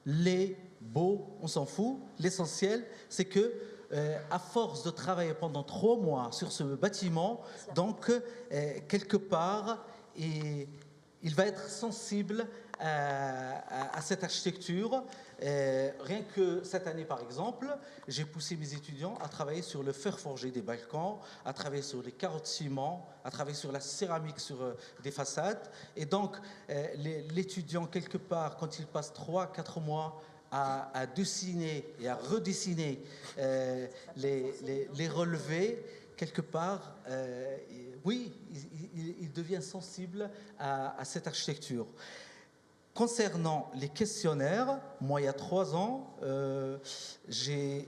laid, beau, on s'en fout. L'essentiel, c'est que à force de travailler pendant 3 mois sur ce bâtiment, donc quelque part, il va être sensible à cette architecture. Rien que cette année, par exemple, j'ai poussé mes étudiants à travailler sur le fer forgé des balcons, à travailler sur les carreaux de ciment, à travailler sur la céramique sur des façades. Et donc, l'étudiant, quelque part, quand il passe 3-4 mois à dessiner et à redessiner les relevés, quelque part, oui, il devient sensible à cette architecture. Concernant les questionnaires, moi, il y a 3 ans, j'ai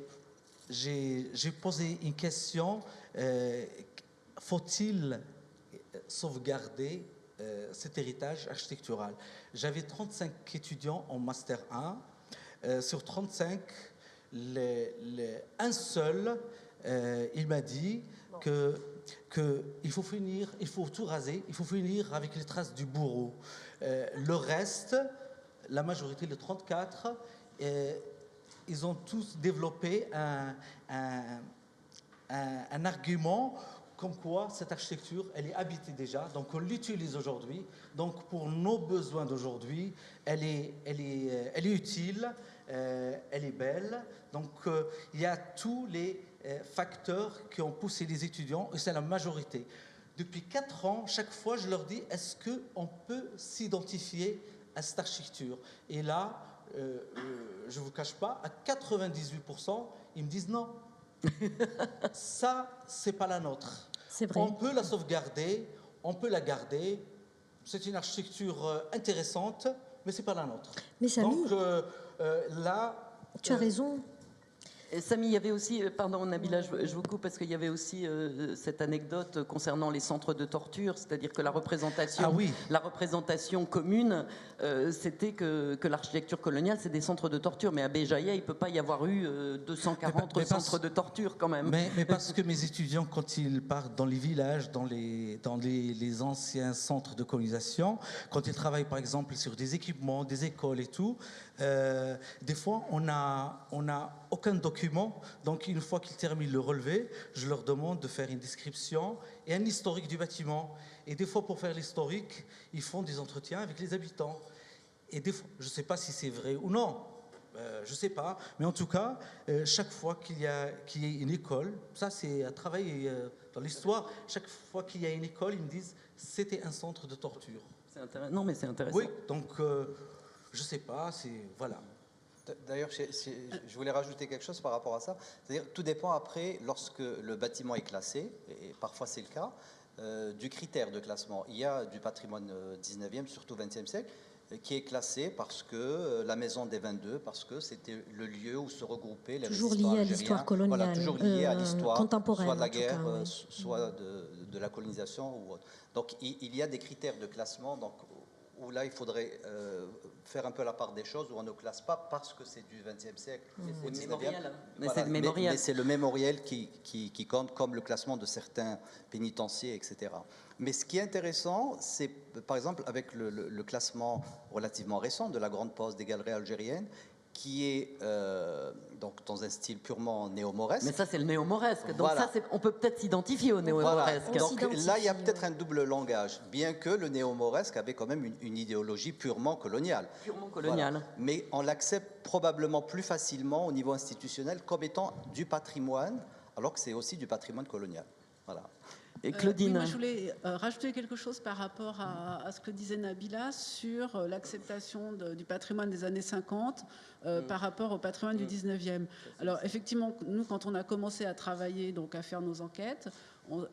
posé une question, faut-il sauvegarder cet héritage architectural? J'avais 35 étudiants en Master 1. Sur 35, un seul, il m'a dit qu'il faut finir, il faut tout raser, il faut finir avec les traces du bourreau. Le reste, la majorité, les 34, ils ont tous développé un argument comme quoi cette architecture, elle est habitée déjà, donc on l'utilise aujourd'hui. Donc pour nos besoins d'aujourd'hui, elle est utile, elle est belle. Donc il y a tous les facteurs qui ont poussé les étudiants, et c'est la majorité. Depuis 4 ans, chaque fois, je leur dis, est-ce qu'on peut s'identifier à cette architecture? Et là, je ne vous cache pas, à 98%, ils me disent non. Ça, c'est pas la nôtre. C'est vrai. On peut la sauvegarder, on peut la garder. C'est une architecture intéressante, mais c'est pas la nôtre. Mais Samy, donc là, tu as raison. Samy, il y avait aussi, pardon Nabila, je vous coupe parce qu'il y avait aussi cette anecdote concernant les centres de torture, c'est-à-dire que la représentation commune, c'était que l'architecture coloniale, c'est des centres de torture, mais à Béjaïa, il ne peut pas y avoir eu 240 centres de torture quand même. Mais parce que mes étudiants, quand ils partent dans les villages, dans les anciens centres de colonisation, quand ils travaillent par exemple sur des équipements, des écoles et tout, des fois on n'a aucun document. Donc une fois qu'ils terminent le relevé, je leur demande de faire une description et un historique du bâtiment. Et des fois, pour faire l'historique, ils font des entretiens avec les habitants. Et des fois, je ne sais pas si c'est vrai ou non, je ne sais pas, mais en tout cas, chaque fois qu'il y a une école, ça c'est à travailler dans l'histoire, chaque fois qu'il y a une école, ils me disent c'était un centre de torture. Non, mais c'est intéressant. Oui, donc je ne sais pas, voilà. D'ailleurs, je voulais rajouter quelque chose par rapport à ça. C'est-à-dire, tout dépend après, lorsque le bâtiment est classé, et parfois c'est le cas, du critère de classement. Il y a du patrimoine 19e, surtout 20e siècle, qui est classé parce que la maison des 22, parce que c'était le lieu où se regroupaient les toujours résistants lié à algériens. l'histoire coloniale, voilà, toujours lié à l'histoire contemporaine, soit de la guerre, cas, oui. soit de la colonisation ou autre. Donc il y a des critères de classement, donc où là il faudrait faire un peu la part des choses, où on ne classe pas parce que c'est du XXe siècle. C'est le mémorial. Mais c'est le mémorial qui compte, comme le classement de certains pénitenciers, etc. Mais ce qui est intéressant, c'est par exemple avec le classement relativement récent de la Grande Poste des galeries algériennes, qui est donc dans un style purement néo-mauresque. Mais ça, c'est le néo-mauresque. Donc voilà. ça, on peut peut-être s'identifier au néo-mauresque. Voilà. Donc là, il y a peut-être un double langage, bien que le néo-mauresque avait quand même une idéologie purement coloniale. Purement coloniale. Voilà. Mais on l'accepte probablement plus facilement au niveau institutionnel comme étant du patrimoine, alors que c'est aussi du patrimoine colonial. Voilà. Et Claudine. Oui, moi, je voulais rajouter quelque chose par rapport à ce que disait Nabila sur l'acceptation du patrimoine des années 50 par rapport au patrimoine du 19e. Alors, effectivement, nous, quand on a commencé à travailler, donc à faire nos enquêtes,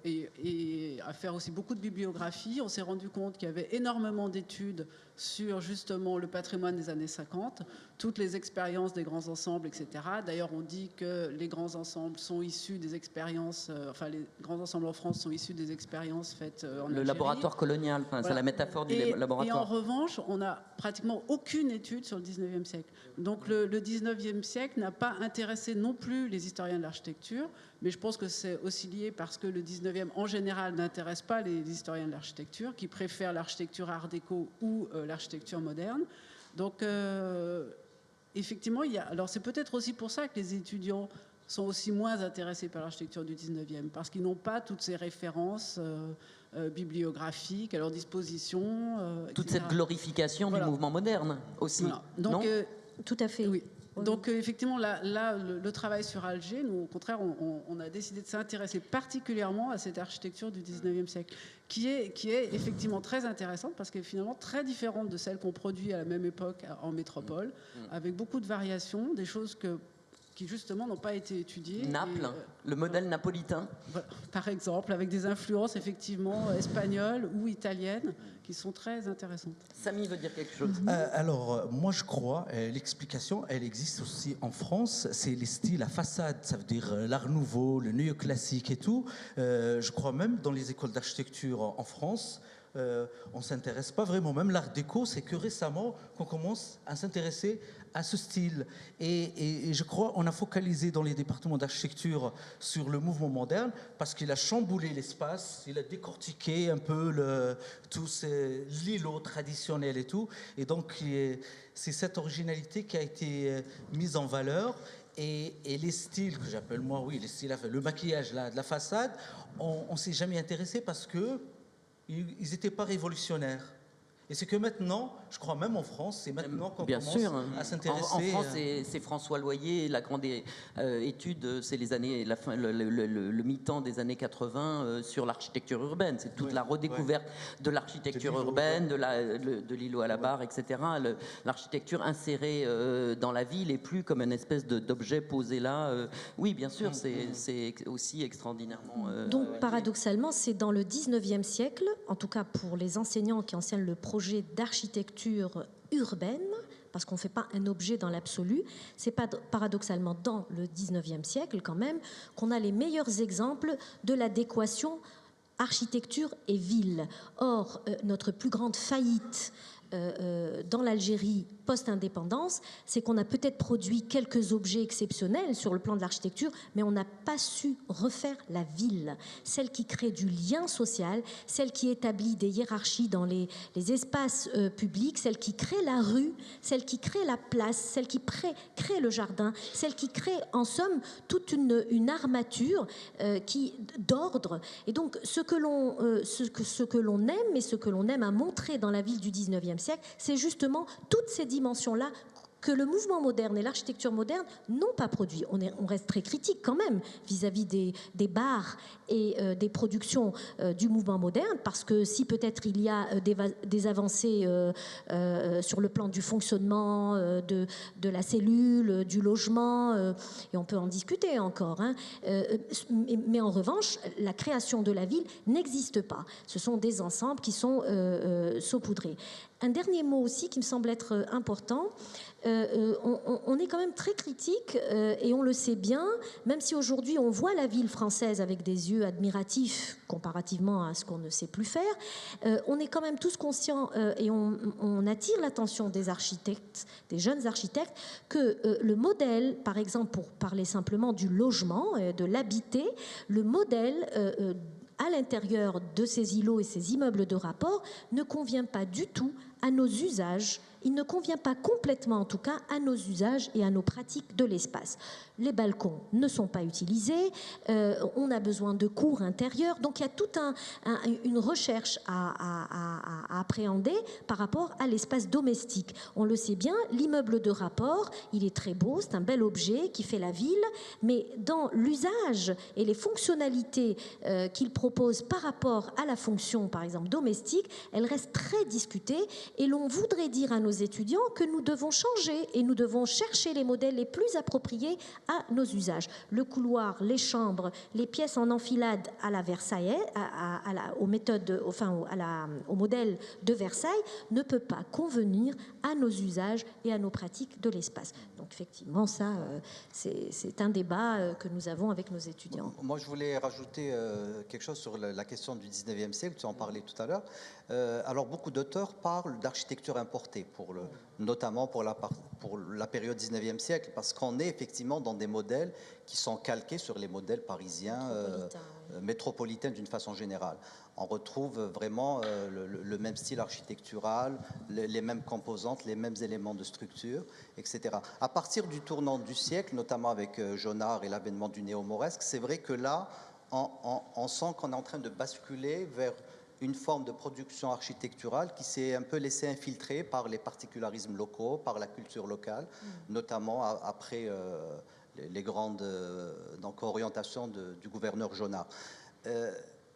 et à faire aussi beaucoup de bibliographie. On s'est rendu compte qu'il y avait énormément d'études sur justement le patrimoine des années 50, toutes les expériences des grands ensembles, etc. D'ailleurs, on dit que les grands ensembles sont issus des expériences, enfin les grands ensembles en France sont issus des expériences faites en Algérie. Le laboratoire colonial, enfin, c'est la métaphore du laboratoire. Et en revanche, on n'a pratiquement aucune étude sur le 19e siècle. Donc le 19e siècle n'a pas intéressé non plus les historiens de l'architecture, mais je pense que c'est aussi lié parce que le 19e, en général, n'intéresse pas les historiens de l'architecture, qui préfèrent l'architecture art déco ou l'architecture moderne. Donc, effectivement, alors c'est peut-être aussi pour ça que les étudiants sont aussi moins intéressés par l'architecture du 19e, parce qu'ils n'ont pas toutes ces références bibliographiques à leur disposition. Toute cette glorification du mouvement moderne aussi. Voilà. Donc, tout à fait. Oui. Donc effectivement, là le travail sur Alger, nous, au contraire, on a décidé de s'intéresser particulièrement à cette architecture du 19e siècle, qui est effectivement très intéressante parce qu'elle est finalement très différente de celle qu'on produit à la même époque en métropole, avec beaucoup de variations, des choses qui justement n'ont pas été étudiées. Naples, le modèle napolitain. Par exemple, avec des influences effectivement espagnoles ou italiennes qui sont très intéressantes. Samy veut dire quelque chose. Alors, moi je crois, l'explication, elle existe aussi en France, c'est les styles à façade, ça veut dire l'art nouveau, le néoclassique et tout. Je crois même dans les écoles d'architecture en France, on ne s'intéresse pas vraiment, même l'art déco, c'est que récemment qu'on commence à s'intéresser à ce style. Et je crois qu'on a focalisé dans les départements d'architecture sur le mouvement moderne parce qu'il a chamboulé l'espace, il a décortiqué un peu tous l'îlot traditionnel et tout. Et donc, c'est cette originalité qui a été mise en valeur. Et les styles que j'appelle moi, oui, les styles, le maquillage de la façade, on ne s'est jamais intéressé parce que ils n'étaient pas révolutionnaires. Et c'est que maintenant, je crois même en France, c'est maintenant qu'on commence à s'intéresser. En France, c'est François Loyer, la grande étude, c'est les années, le mi-temps des années 80 sur l'architecture urbaine. C'est toute la redécouverte de l'architecture urbaine, de l'îlot à la barre, etc. L'architecture insérée dans la ville et plus comme une espèce d'objet posé là. Oui, bien sûr, c'est aussi extraordinairement... Donc, paradoxalement, c'est dans le 19e siècle, en tout cas pour les enseignants qui enseignent le projet d'architecture urbaine, parce qu'on ne fait pas un objet dans l'absolu, c'est pas paradoxalement dans le 19e siècle quand même qu'on a les meilleurs exemples de l'adéquation architecture et ville. Or, notre plus grande faillite dans l'Algérie post-indépendance, c'est qu'on a peut-être produit quelques objets exceptionnels sur le plan de l'architecture, mais on n'a pas su refaire la ville, celle qui crée du lien social, celle qui établit des hiérarchies dans les espaces publics, celle qui crée la rue, celle qui crée la place, celle qui crée le jardin, celle qui crée en somme toute une armature d'ordre. Et donc ce que l'on aime et ce que l'on aime à montrer dans la ville du 19e siècle, c'est justement toutes ces dimensions-là que le mouvement moderne et l'architecture moderne n'ont pas produit. On reste très critique quand même vis-à-vis des bars et des productions du mouvement moderne, parce que si peut-être il y a des avancées sur le plan du fonctionnement de la cellule, du logement, et on peut en discuter encore, hein, mais en revanche, la création de la ville n'existe pas. Ce sont des ensembles qui sont saupoudrés. Un dernier mot aussi qui me semble être important, on est quand même très critique et on le sait bien, même si aujourd'hui on voit la ville française avec des yeux admiratifs comparativement à ce qu'on ne sait plus faire, on est quand même tous conscients et on attire l'attention des architectes, des jeunes architectes, que le modèle, par exemple pour parler simplement du logement, de l'habiter, le modèle à l'intérieur de ces îlots et ces immeubles de rapport ne convient pas du tout à nos usages. Il ne convient pas complètement, en tout cas, à nos usages et à nos pratiques de l'espace. Les balcons ne sont pas utilisés, on a besoin de cours intérieurs, donc il y a toute une recherche à appréhender par rapport à l'espace domestique. On le sait bien, l'immeuble de rapport, il est très beau, c'est un bel objet qui fait la ville, mais dans l'usage et les fonctionnalités qu'il propose par rapport à la fonction, par exemple, domestique, elle reste très discutée et l'on voudrait dire à nos étudiants que nous devons changer et nous devons chercher les modèles les plus appropriés à nos usages. Le couloir, les chambres, les pièces en enfilade à la Versailles, au modèle de Versailles ne peut pas convenir à nos usages et à nos pratiques de l'espace. Donc effectivement, ça, c'est un débat que nous avons avec nos étudiants. Moi, je voulais rajouter quelque chose sur la question du 19e siècle, tu en parlais tout à l'heure. Alors, beaucoup d'auteurs parlent d'architecture importée, notamment pour la période 19e siècle, parce qu'on est effectivement dans des modèles qui sont calqués sur les modèles parisiens, métropolitains d'une façon générale. On retrouve vraiment le même style architectural, les mêmes composantes, les mêmes éléments de structure, etc. À partir du tournant du siècle, notamment avec Jonard et l'avènement du néo-mauresque, c'est vrai que là, on sent qu'on est en train de basculer vers une forme de production architecturale qui s'est un peu laissée infiltrer par les particularismes locaux, par la culture locale, notamment après les grandes orientations du gouverneur Jonard.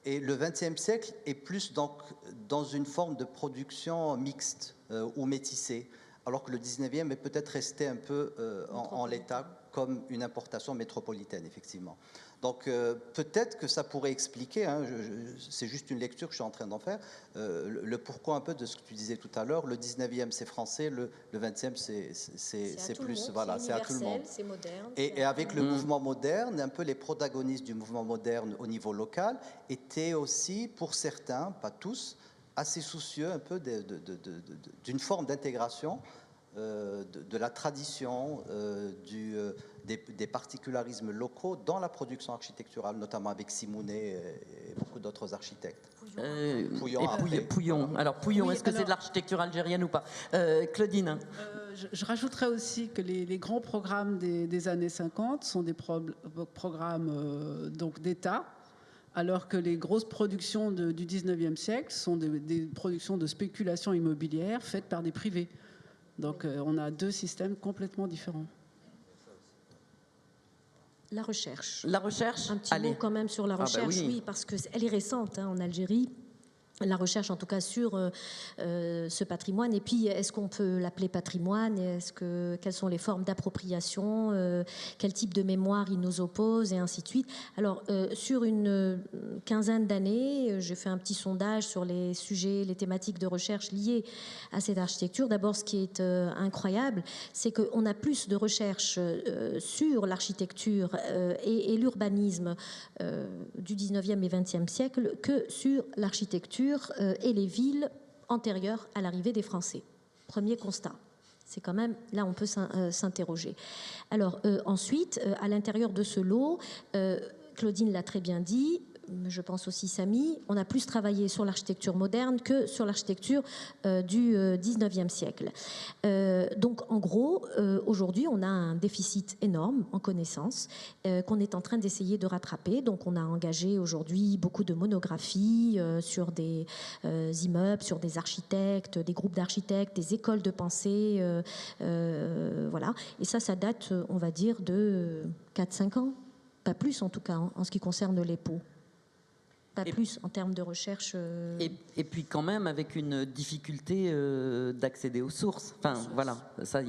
Et le XXe siècle est plus dans une forme de production mixte ou métissée, alors que le XIXe est peut-être resté un peu en l'état comme une importation métropolitaine, effectivement. Donc peut-être que ça pourrait expliquer, c'est juste une lecture que je suis en train d'en faire, le pourquoi un peu de ce que tu disais tout à l'heure. Le 19e c'est français, le 20e c'est plus, voilà, c'est à tout le monde. C'est moderne. Et avec le mouvement moderne, un peu les protagonistes du mouvement moderne au niveau local étaient aussi, pour certains, pas tous, assez soucieux un peu d'une forme d'intégration de la tradition, des particularismes locaux dans la production architecturale, notamment avec Simounet et beaucoup d'autres architectes. Pouillon. Alors Pouillon, est-ce que c'est de l'architecture algérienne ou pas? Claudine. Je rajouterais aussi que les grands programmes des années 50 sont des programmes donc d'État, alors que les grosses productions du 19e siècle sont des productions de spéculation immobilière faites par des privés. Donc on a deux systèmes complètement différents. La recherche. La recherche. Un petit mot quand même sur la recherche, oui, parce qu'elle est récente en Algérie. La recherche, en tout cas, sur ce patrimoine. Et puis, est-ce qu'on peut l'appeler patrimoine? Quelles sont les formes d'appropriation? Quel type de mémoire il nous oppose? Et ainsi de suite. Alors, sur une quinzaine d'années, j'ai fait un petit sondage sur les sujets, les thématiques de recherche liées à cette architecture. D'abord, ce qui est incroyable, c'est qu'on a plus de recherches sur l'architecture et l'urbanisme du 19e et 20e siècle que sur l'architecture et les villes antérieures à l'arrivée des Français. Premier constat. C'est quand même, là on peut s'interroger. Alors ensuite, à l'intérieur de ce lot, Claudine l'a très bien dit, je pense aussi Samy, on a plus travaillé sur l'architecture moderne que sur l'architecture du 19e siècle. Donc en gros, aujourd'hui, on a un déficit énorme en connaissances qu'on est en train d'essayer de rattraper. Donc on a engagé aujourd'hui beaucoup de monographies sur des immeubles, sur des architectes, des groupes d'architectes, des écoles de pensée, voilà. Et ça date, on va dire, de 4-5 ans, pas plus en tout cas, en ce qui concerne les Paux. Pas plus en termes de recherche. Et puis quand même avec une difficulté d'accéder aux sources. Enfin voilà, ça,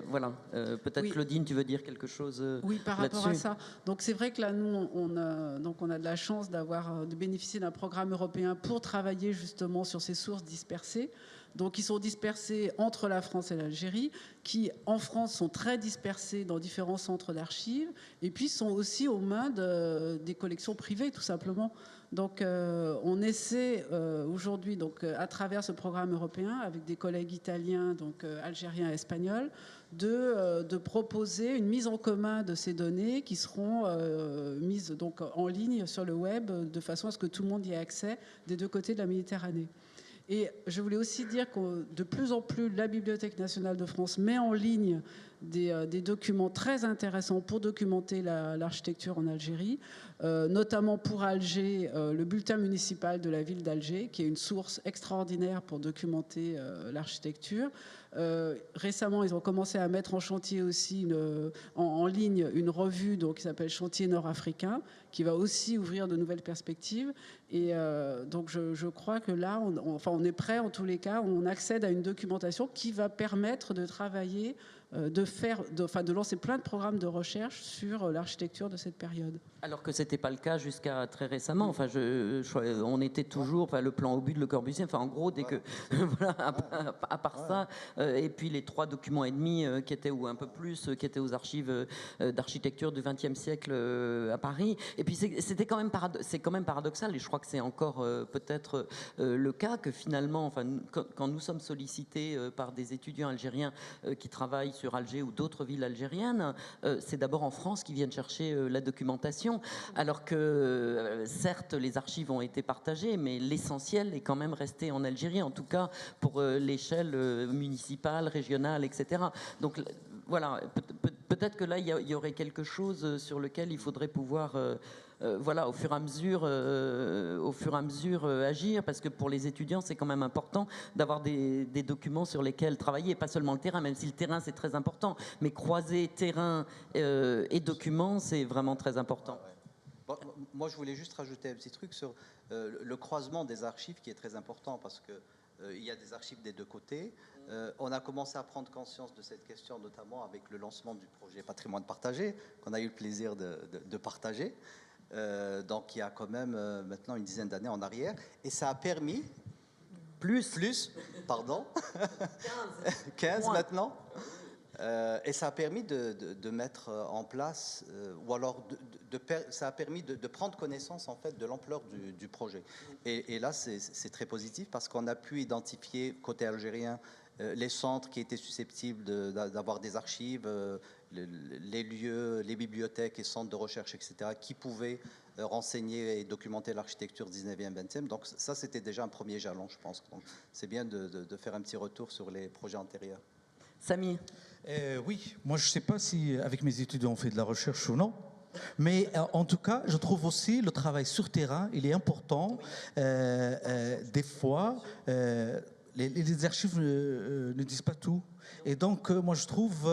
voilà. Peut-être Claudine, tu veux dire quelque chose Oui, par rapport à ça. Donc c'est vrai que là, nous, on a de la chance de bénéficier d'un programme européen pour travailler justement sur ces sources dispersées. Donc ils sont dispersés entre la France et l'Algérie, qui en France sont très dispersés dans différents centres d'archives, et puis sont aussi aux mains des collections privées, tout simplement. Donc on essaie aujourd'hui, donc à travers ce programme européen, avec des collègues italiens, donc algériens et espagnols, de proposer une mise en commun de ces données qui seront mises donc en ligne sur le web, de façon à ce que tout le monde y ait accès des deux côtés de la Méditerranée. Et je voulais aussi dire que de plus en plus, la Bibliothèque nationale de France met en ligne des documents très intéressants pour documenter l'architecture en Algérie. notamment pour Alger, le bulletin municipal de la ville d'Alger, qui est une source extraordinaire pour documenter l'architecture. Récemment, ils ont commencé à mettre en chantier aussi en ligne une revue donc, qui s'appelle Chantier Nord-Africain, qui va aussi ouvrir de nouvelles perspectives. Et donc je crois que là, on est prêt en tous les cas, on accède à une documentation qui va permettre de travailler, de lancer plein de programmes de recherche sur l'architecture de cette période. Alors que ce n'était pas le cas jusqu'à très récemment. Enfin, on était toujours, enfin, le plan Obud, Le Corbusier, enfin, en gros, dès que, voilà, à part ça, et puis les 3 documents et demi qui étaient, ou un peu plus, qui étaient aux archives d'architecture du XXe siècle à Paris. Et puis c'est quand même paradoxal, et je crois que c'est encore peut-être le cas, que finalement, enfin, quand nous sommes sollicités par des étudiants algériens qui travaillent sur Alger ou d'autres villes algériennes, c'est d'abord en France qu'ils viennent chercher la documentation. Alors que certes les archives ont été partagées, mais l'essentiel est quand même resté en Algérie, en tout cas pour l'échelle municipale, régionale, etc. Donc voilà, peut-être que là il y aurait quelque chose sur lequel il faudrait pouvoir voilà, au fur et à mesure agir, parce que pour les étudiants c'est quand même important d'avoir des documents sur lesquels travailler, pas seulement le terrain, même si le terrain c'est très important, mais croiser terrain et documents c'est vraiment très important. Bon, moi je voulais juste rajouter un petit truc sur le croisement des archives qui est très important, parce que il y a des archives des deux côtés. On a commencé à prendre conscience de cette question, notamment avec le lancement du projet Patrimoine partagé, qu'on a eu le plaisir de partager. Donc il y a quand même maintenant une dizaine d'années en arrière, et ça a permis pardon 15 maintenant, et ça a permis de mettre en place ou alors ça a permis de prendre connaissance en fait de l'ampleur du projet, et là c'est très positif, parce qu'on a pu identifier côté algérien les centres qui étaient susceptibles d'avoir des archives, les lieux, les bibliothèques et centres de recherche, etc., qui pouvaient renseigner et documenter l'architecture 19e, 20e. Donc ça, c'était déjà un premier jalon, je pense. Donc c'est bien de faire un petit retour sur les projets antérieurs. Samy? Oui, moi je ne sais pas si avec mes étudiants on fait de la recherche ou non. Mais en tout cas, je trouve aussi le travail sur terrain, il est important. Des fois, les archives ne disent pas tout. Et donc, moi, je trouve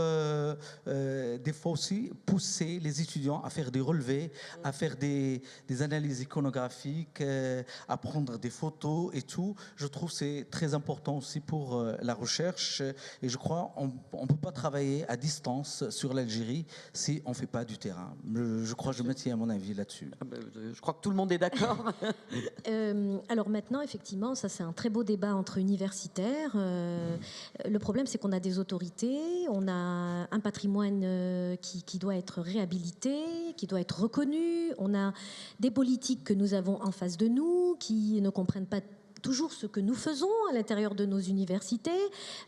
des fois aussi pousser les étudiants à faire des relevés, à faire des analyses iconographiques, à prendre des photos et tout. Je trouve que c'est très important aussi pour la recherche. Et je crois qu'on ne peut pas travailler à distance sur l'Algérie si on ne fait pas du terrain. Je crois que je me tiens à mon avis là-dessus. Je crois que tout le monde est d'accord. Alors maintenant, effectivement, ça c'est un très beau débat entre universitaires. Le problème, c'est qu'on a des autorités, on a un patrimoine qui doit être réhabilité, qui doit être reconnu, on a des politiques que nous avons en face de nous qui ne comprennent pas toujours ce que nous faisons à l'intérieur de nos universités,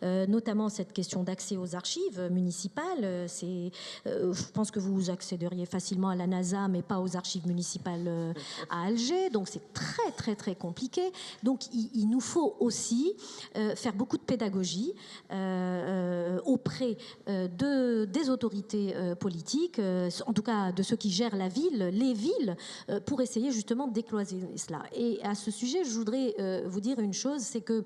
notamment cette question d'accès aux archives municipales. Je pense que vous accéderiez facilement à la NASA, mais pas aux archives municipales à Alger. Donc c'est très, très, très compliqué. Donc il nous faut aussi faire beaucoup de pédagogie auprès des autorités politiques, en tout cas de ceux qui gèrent la ville, les villes, pour essayer justement de décloisonner cela. Et à ce sujet, je voudrais vous dire une chose, c'est que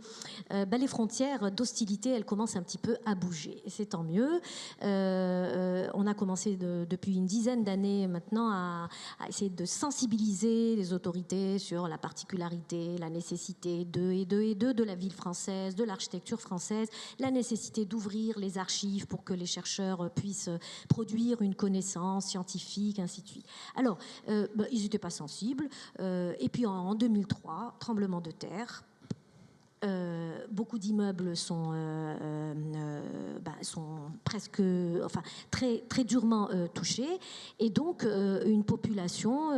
les frontières d'hostilité, elles commencent un petit peu à bouger. Et c'est tant mieux. On a commencé depuis une dizaine d'années maintenant à essayer de sensibiliser les autorités sur la particularité, la nécessité de la ville française, de l'architecture française, la nécessité d'ouvrir les archives pour que les chercheurs puissent produire une connaissance scientifique, ainsi de suite. Alors, ils n'étaient pas sensibles. Et puis en 2003, tremblement de terre. Beaucoup d'immeubles sont presque, très, très durement touchés, et donc une population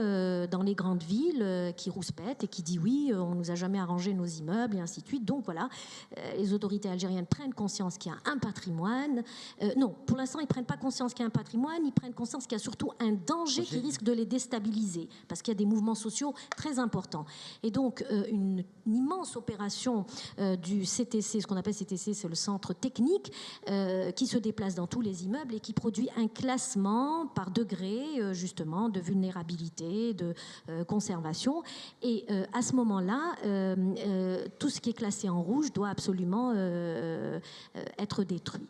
dans les grandes villes qui rouspète et qui dit oui, on nous a jamais arrangé nos immeubles et ainsi de suite. Donc voilà, les autorités algériennes prennent conscience qu'il y a un patrimoine. Non, pour l'instant ils prennent pas conscience qu'il y a un patrimoine, ils prennent conscience qu'il y a surtout un danger qui risque de les déstabiliser, parce qu'il y a des mouvements sociaux très importants. Et donc une immense opération du CTC, ce qu'on appelle CTC, c'est le centre technique, qui se déplace place dans tous les immeubles et qui produit un classement par degré, justement, de vulnérabilité, de conservation. Et à ce moment-là, tout ce qui est classé en rouge doit absolument être détruit.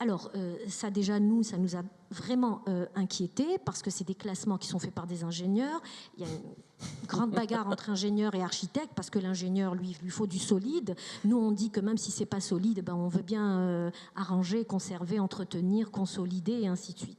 Alors, ça déjà, ça nous a vraiment inquiétés parce que c'est des classements qui sont faits par des ingénieurs. Il y a une grande bagarre entre ingénieurs et architectes parce que l'ingénieur, lui faut du solide. Nous, on dit que même si c'est pas solide, ben, on veut bien arranger, conserver, entretenir, consolider et ainsi de suite.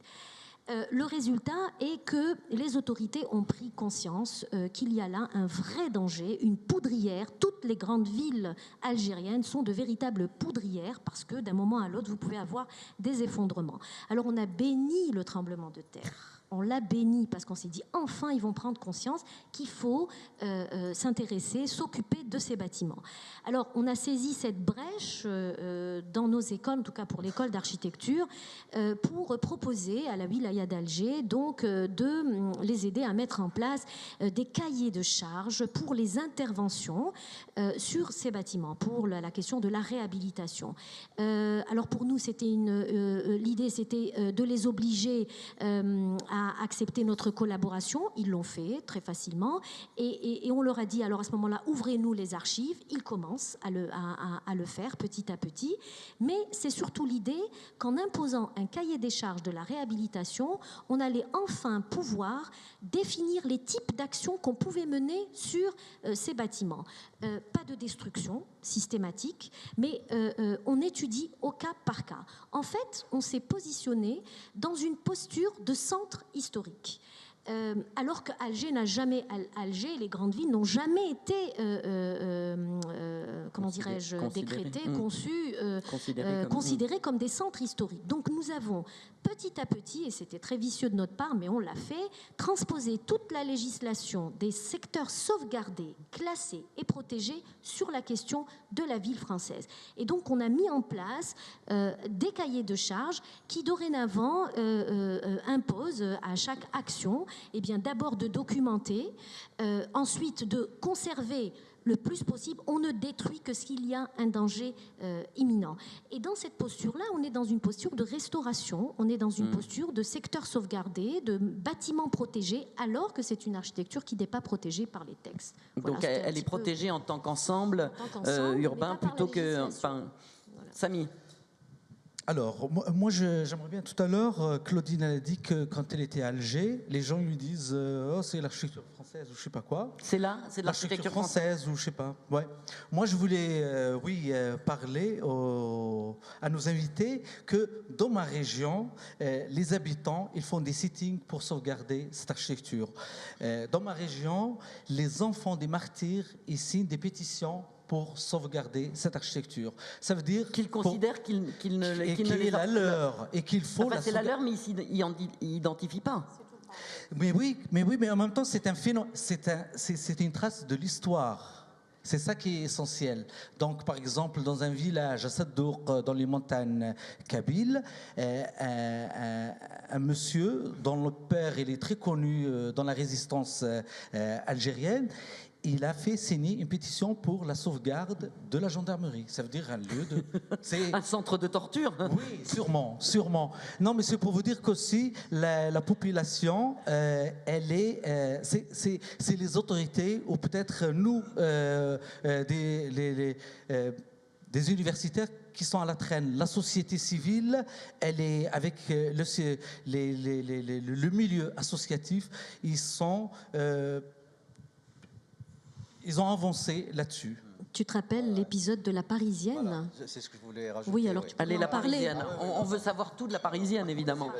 Le résultat est que les autorités ont pris conscience qu'il y a là un vrai danger, une poudrière. Toutes les grandes villes algériennes sont de véritables poudrières parce que d'un moment à l'autre, vous pouvez avoir des effondrements. Alors on a béni le tremblement de terre. On l'a béni parce qu'on s'est dit enfin ils vont prendre conscience qu'il faut s'intéresser, s'occuper de ces bâtiments. Alors on a saisi cette brèche dans nos écoles, en tout cas pour l'école d'architecture, pour proposer à la wilaya d'Alger donc de les aider à mettre en place des cahiers de charges pour les interventions sur ces bâtiments, pour la question de la réhabilitation. Alors pour nous c'était l'idée c'était de les obliger à accepter notre collaboration. Ils l'ont fait très facilement et on leur a dit alors à ce moment-là ouvrez-nous les archives. Ils commencent à le faire petit à petit, mais c'est surtout l'idée qu'en imposant un cahier des charges de la réhabilitation, on allait enfin pouvoir définir les types d'actions qu'on pouvait mener sur ces bâtiments. Pas de destruction systématique, mais on étudie au cas par cas. En fait, on s'est positionné dans une posture de centre historique. Alors qu'Alger n'a jamais, Alger, les grandes villes n'ont jamais été, comment dirais-je, décrétées, conçues, considérées comme des centres historiques. Donc nous avons petit à petit, et c'était très vicieux de notre part, mais on l'a fait, transposer toute la législation des secteurs sauvegardés, classés et protégés sur la question de la ville française. Et donc on a mis en place des cahiers de charges qui dorénavant imposent à chaque action eh bien, d'abord de documenter, ensuite de conserver le plus possible. On ne détruit que s'il y a un danger imminent. Et dans cette posture-là, on est dans une posture de restauration, on est dans une posture de secteur sauvegardé, de bâtiments protégés, alors que c'est une architecture qui n'est pas protégée par les textes. Voilà, donc elle est protégée en tant qu'ensemble urbain plutôt que... Enfin, Samy. Alors, moi j'aimerais bien, tout à l'heure, Claudine elle a dit que quand elle était à Alger, les gens lui disent oh, c'est l'architecture française ou je sais pas quoi. C'est l'architecture française ou je sais pas. Ouais. Moi je voulais, parler à nos invités que dans ma région, les habitants, ils font des sittings pour sauvegarder cette architecture. Dans ma région, les enfants des martyrs, ils signent des pétitions pour sauvegarder cette architecture. Ça veut dire qu'ils considèrent qu'ils ne est la leur et qu'il faut c'est la leur, mais ils n'identifient pas. Mais en même temps, c'est un phénomène, c'est une trace de l'histoire. C'est ça qui est essentiel. Donc, par exemple, dans un village à Saddour, dans les montagnes kabyles, un monsieur dont le père il est très connu dans la résistance algérienne, il a fait signer une pétition pour la sauvegarde de la gendarmerie. Ça veut dire un lieu de... C'est un centre de torture. Oui, sûrement. Non, mais c'est pour vous dire qu'aussi, la population, elle est... c'est les autorités, ou peut-être nous, des universitaires qui sont à la traîne. La société civile, elle est avec le milieu associatif, ils ont avancé là-dessus. Tu te rappelles l'épisode de La Parisienne ? Voilà, c'est ce que je voulais rajouter. Oui, alors tu peux Allez, en La parler. Parisienne. On veut savoir tout de La Parisienne, évidemment.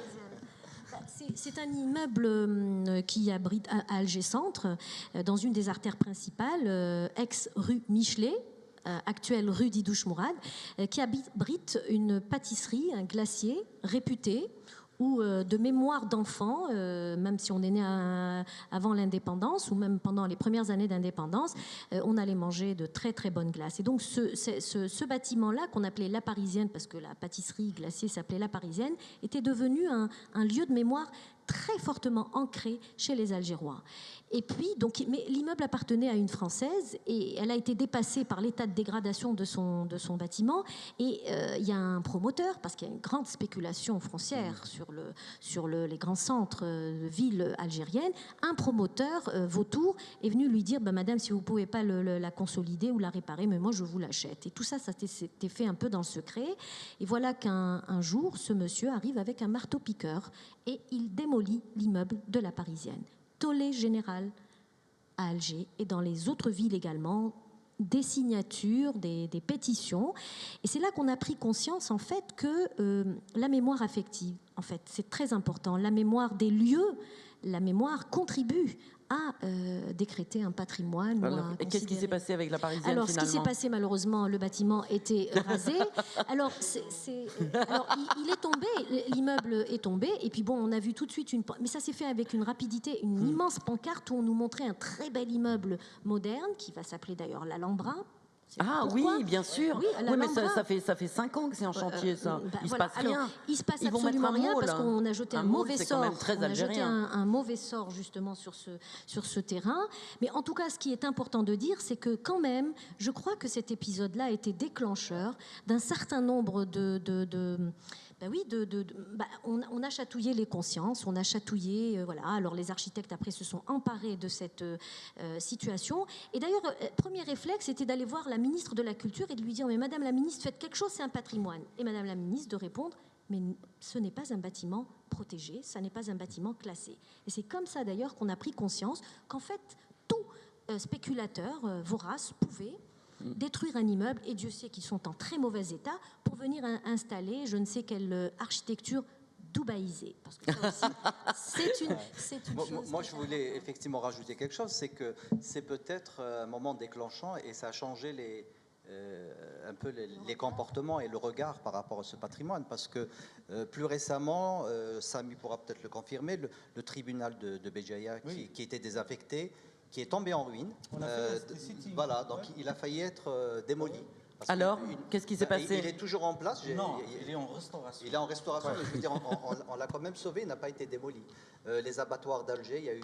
C'est un immeuble qui abrite à Alger Centre, dans une des artères principales, ex-rue Michelet, actuelle rue Didouche Mourad, qui abrite une pâtisserie, un glacier réputé, où de mémoire d'enfants, même si on est né avant l'indépendance ou même pendant les premières années d'indépendance, on allait manger de très très bonnes glaces. Et donc ce bâtiment-là, qu'on appelait La Parisienne, parce que la pâtisserie glacier s'appelait La Parisienne, était devenu un lieu de mémoire très fortement ancrée chez les Algérois. Et puis, donc, mais l'immeuble appartenait à une Française et elle a été dépassée par l'état de dégradation de son bâtiment. Et il y a un promoteur, parce qu'il y a une grande spéculation foncière sur les grands centres de villes algériennes. Un promoteur vautour est venu lui dire Madame, si vous ne pouvez pas la consolider ou la réparer, mais moi je vous l'achète. Et tout ça, ça s'était fait un peu dans le secret. Et voilà qu'un jour, ce monsieur arrive avec un marteau-piqueur et il démolit l'immeuble de la Parisienne. Tollé général à Alger et dans les autres villes également, des signatures, des pétitions. Et c'est là qu'on a pris conscience, en fait, que la mémoire affective, en fait, c'est très important. La mémoire des lieux, la mémoire contribue à décréter un patrimoine. Alors, et qu'est-ce qui s'est passé avec la Parisienne alors, finalement ? Ce qui s'est passé, malheureusement, le bâtiment était rasé. Alors, il est tombé, l'immeuble est tombé, et puis bon, on a vu tout de suite mais ça s'est fait avec une rapidité, une immense pancarte où on nous montrait un très bel immeuble moderne, qui va s'appeler d'ailleurs l'Alhambra. Ah pourquoi oui, bien sûr. Oui, mais ça fait 5 ans que c'est en chantier, ça. Il se passe rien. Alors, il se passe Ils vont mettre absolument un rien moule. parce qu'on a jeté un moule, mauvais c'est sort. quand même très on a jeté algérien. un mauvais sort justement sur ce terrain. Mais en tout cas, ce qui est important de dire, c'est que quand même, je crois que cet épisode-là a été déclencheur d'un certain nombre on a chatouillé les consciences, on a chatouillé, voilà. Alors les architectes après se sont emparés de cette situation. Et d'ailleurs, premier réflexe, c'était d'aller voir la ministre de la Culture et de lui dire, mais Madame la ministre, faites quelque chose, c'est un patrimoine. Et Madame la ministre de répondre, mais ce n'est pas un bâtiment protégé, ça n'est pas un bâtiment classé. Et c'est comme ça d'ailleurs qu'on a pris conscience qu'en fait, tout spéculateur vorace pouvait détruire un immeuble, et Dieu sait qu'ils sont en très mauvais état, pour venir installer je ne sais quelle architecture dubaïsée. Parce que ça aussi, c'est une chose... Moi, je voulais effectivement rajouter quelque chose, c'est que c'est peut-être un moment déclenchant et ça a changé un peu les comportements et le regard par rapport à ce patrimoine, parce que plus récemment, Samy pourra peut-être le confirmer, le tribunal de Béjaïa qui était désaffecté, qui est tombé en ruine. Voilà, donc il a failli être démoli. Alors, qu'est-ce qui s'est passé ? Il est toujours en place. Non, il est en restauration. Il est en restauration, mais je veux dire, on l'a quand même sauvé, il n'a pas été démoli. Les abattoirs d'Alger, il y a eu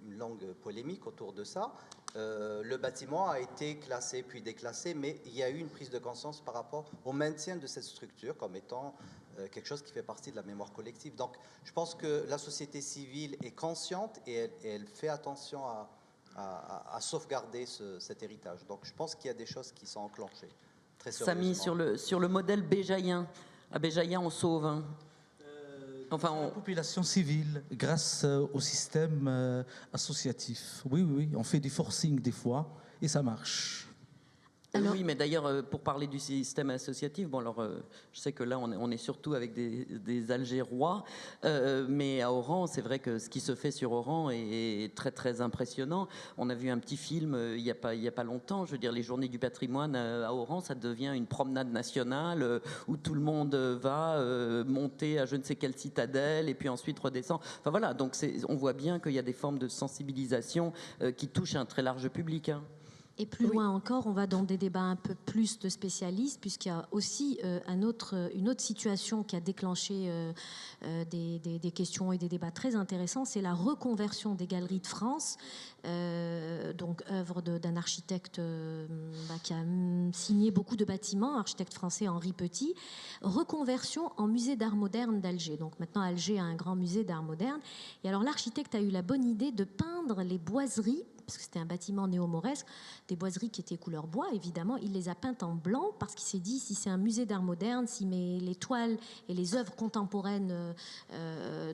une longue polémique autour de ça. Le bâtiment a été classé puis déclassé, mais il y a eu une prise de conscience par rapport au maintien de cette structure comme étant quelque chose qui fait partie de la mémoire collective. Donc, je pense que la société civile est consciente et elle fait attention à sauvegarder cet héritage. Donc, je pense qu'il y a des choses qui sont enclenchées. Samy, sur le modèle béjaïen. À Béjaïa, on sauve. Hein. Enfin, la population civile, grâce au système associatif. Oui, on fait du forcing des fois et ça marche. Alors, oui, mais d'ailleurs, pour parler du système associatif, je sais que là, on est surtout avec des Algérois, mais à Oran, c'est vrai que ce qui se fait sur Oran est très, très impressionnant. On a vu un petit film il y a pas longtemps, je veux dire, les Journées du patrimoine à Oran, ça devient une promenade nationale où tout le monde va monter à je ne sais quelle citadelle et puis ensuite redescend. Enfin voilà, donc on voit bien qu'il y a des formes de sensibilisation qui touchent un très large public. Hein. Et plus loin encore, on va dans des débats un peu plus de spécialistes, puisqu'il y a aussi une autre situation qui a déclenché des questions et des débats très intéressants, c'est la reconversion des Galeries de France, donc œuvre d'un architecte qui a signé beaucoup de bâtiments, architecte français Henri Petit, reconversion en musée d'art moderne d'Alger. Donc maintenant, Alger a un grand musée d'art moderne. Et alors l'architecte a eu la bonne idée de peindre les boiseries, parce que c'était un bâtiment néo-mauresque, des boiseries qui étaient couleur bois, évidemment. Il les a peintes en blanc parce qu'il s'est dit, si c'est un musée d'art moderne, si les toiles et les œuvres contemporaines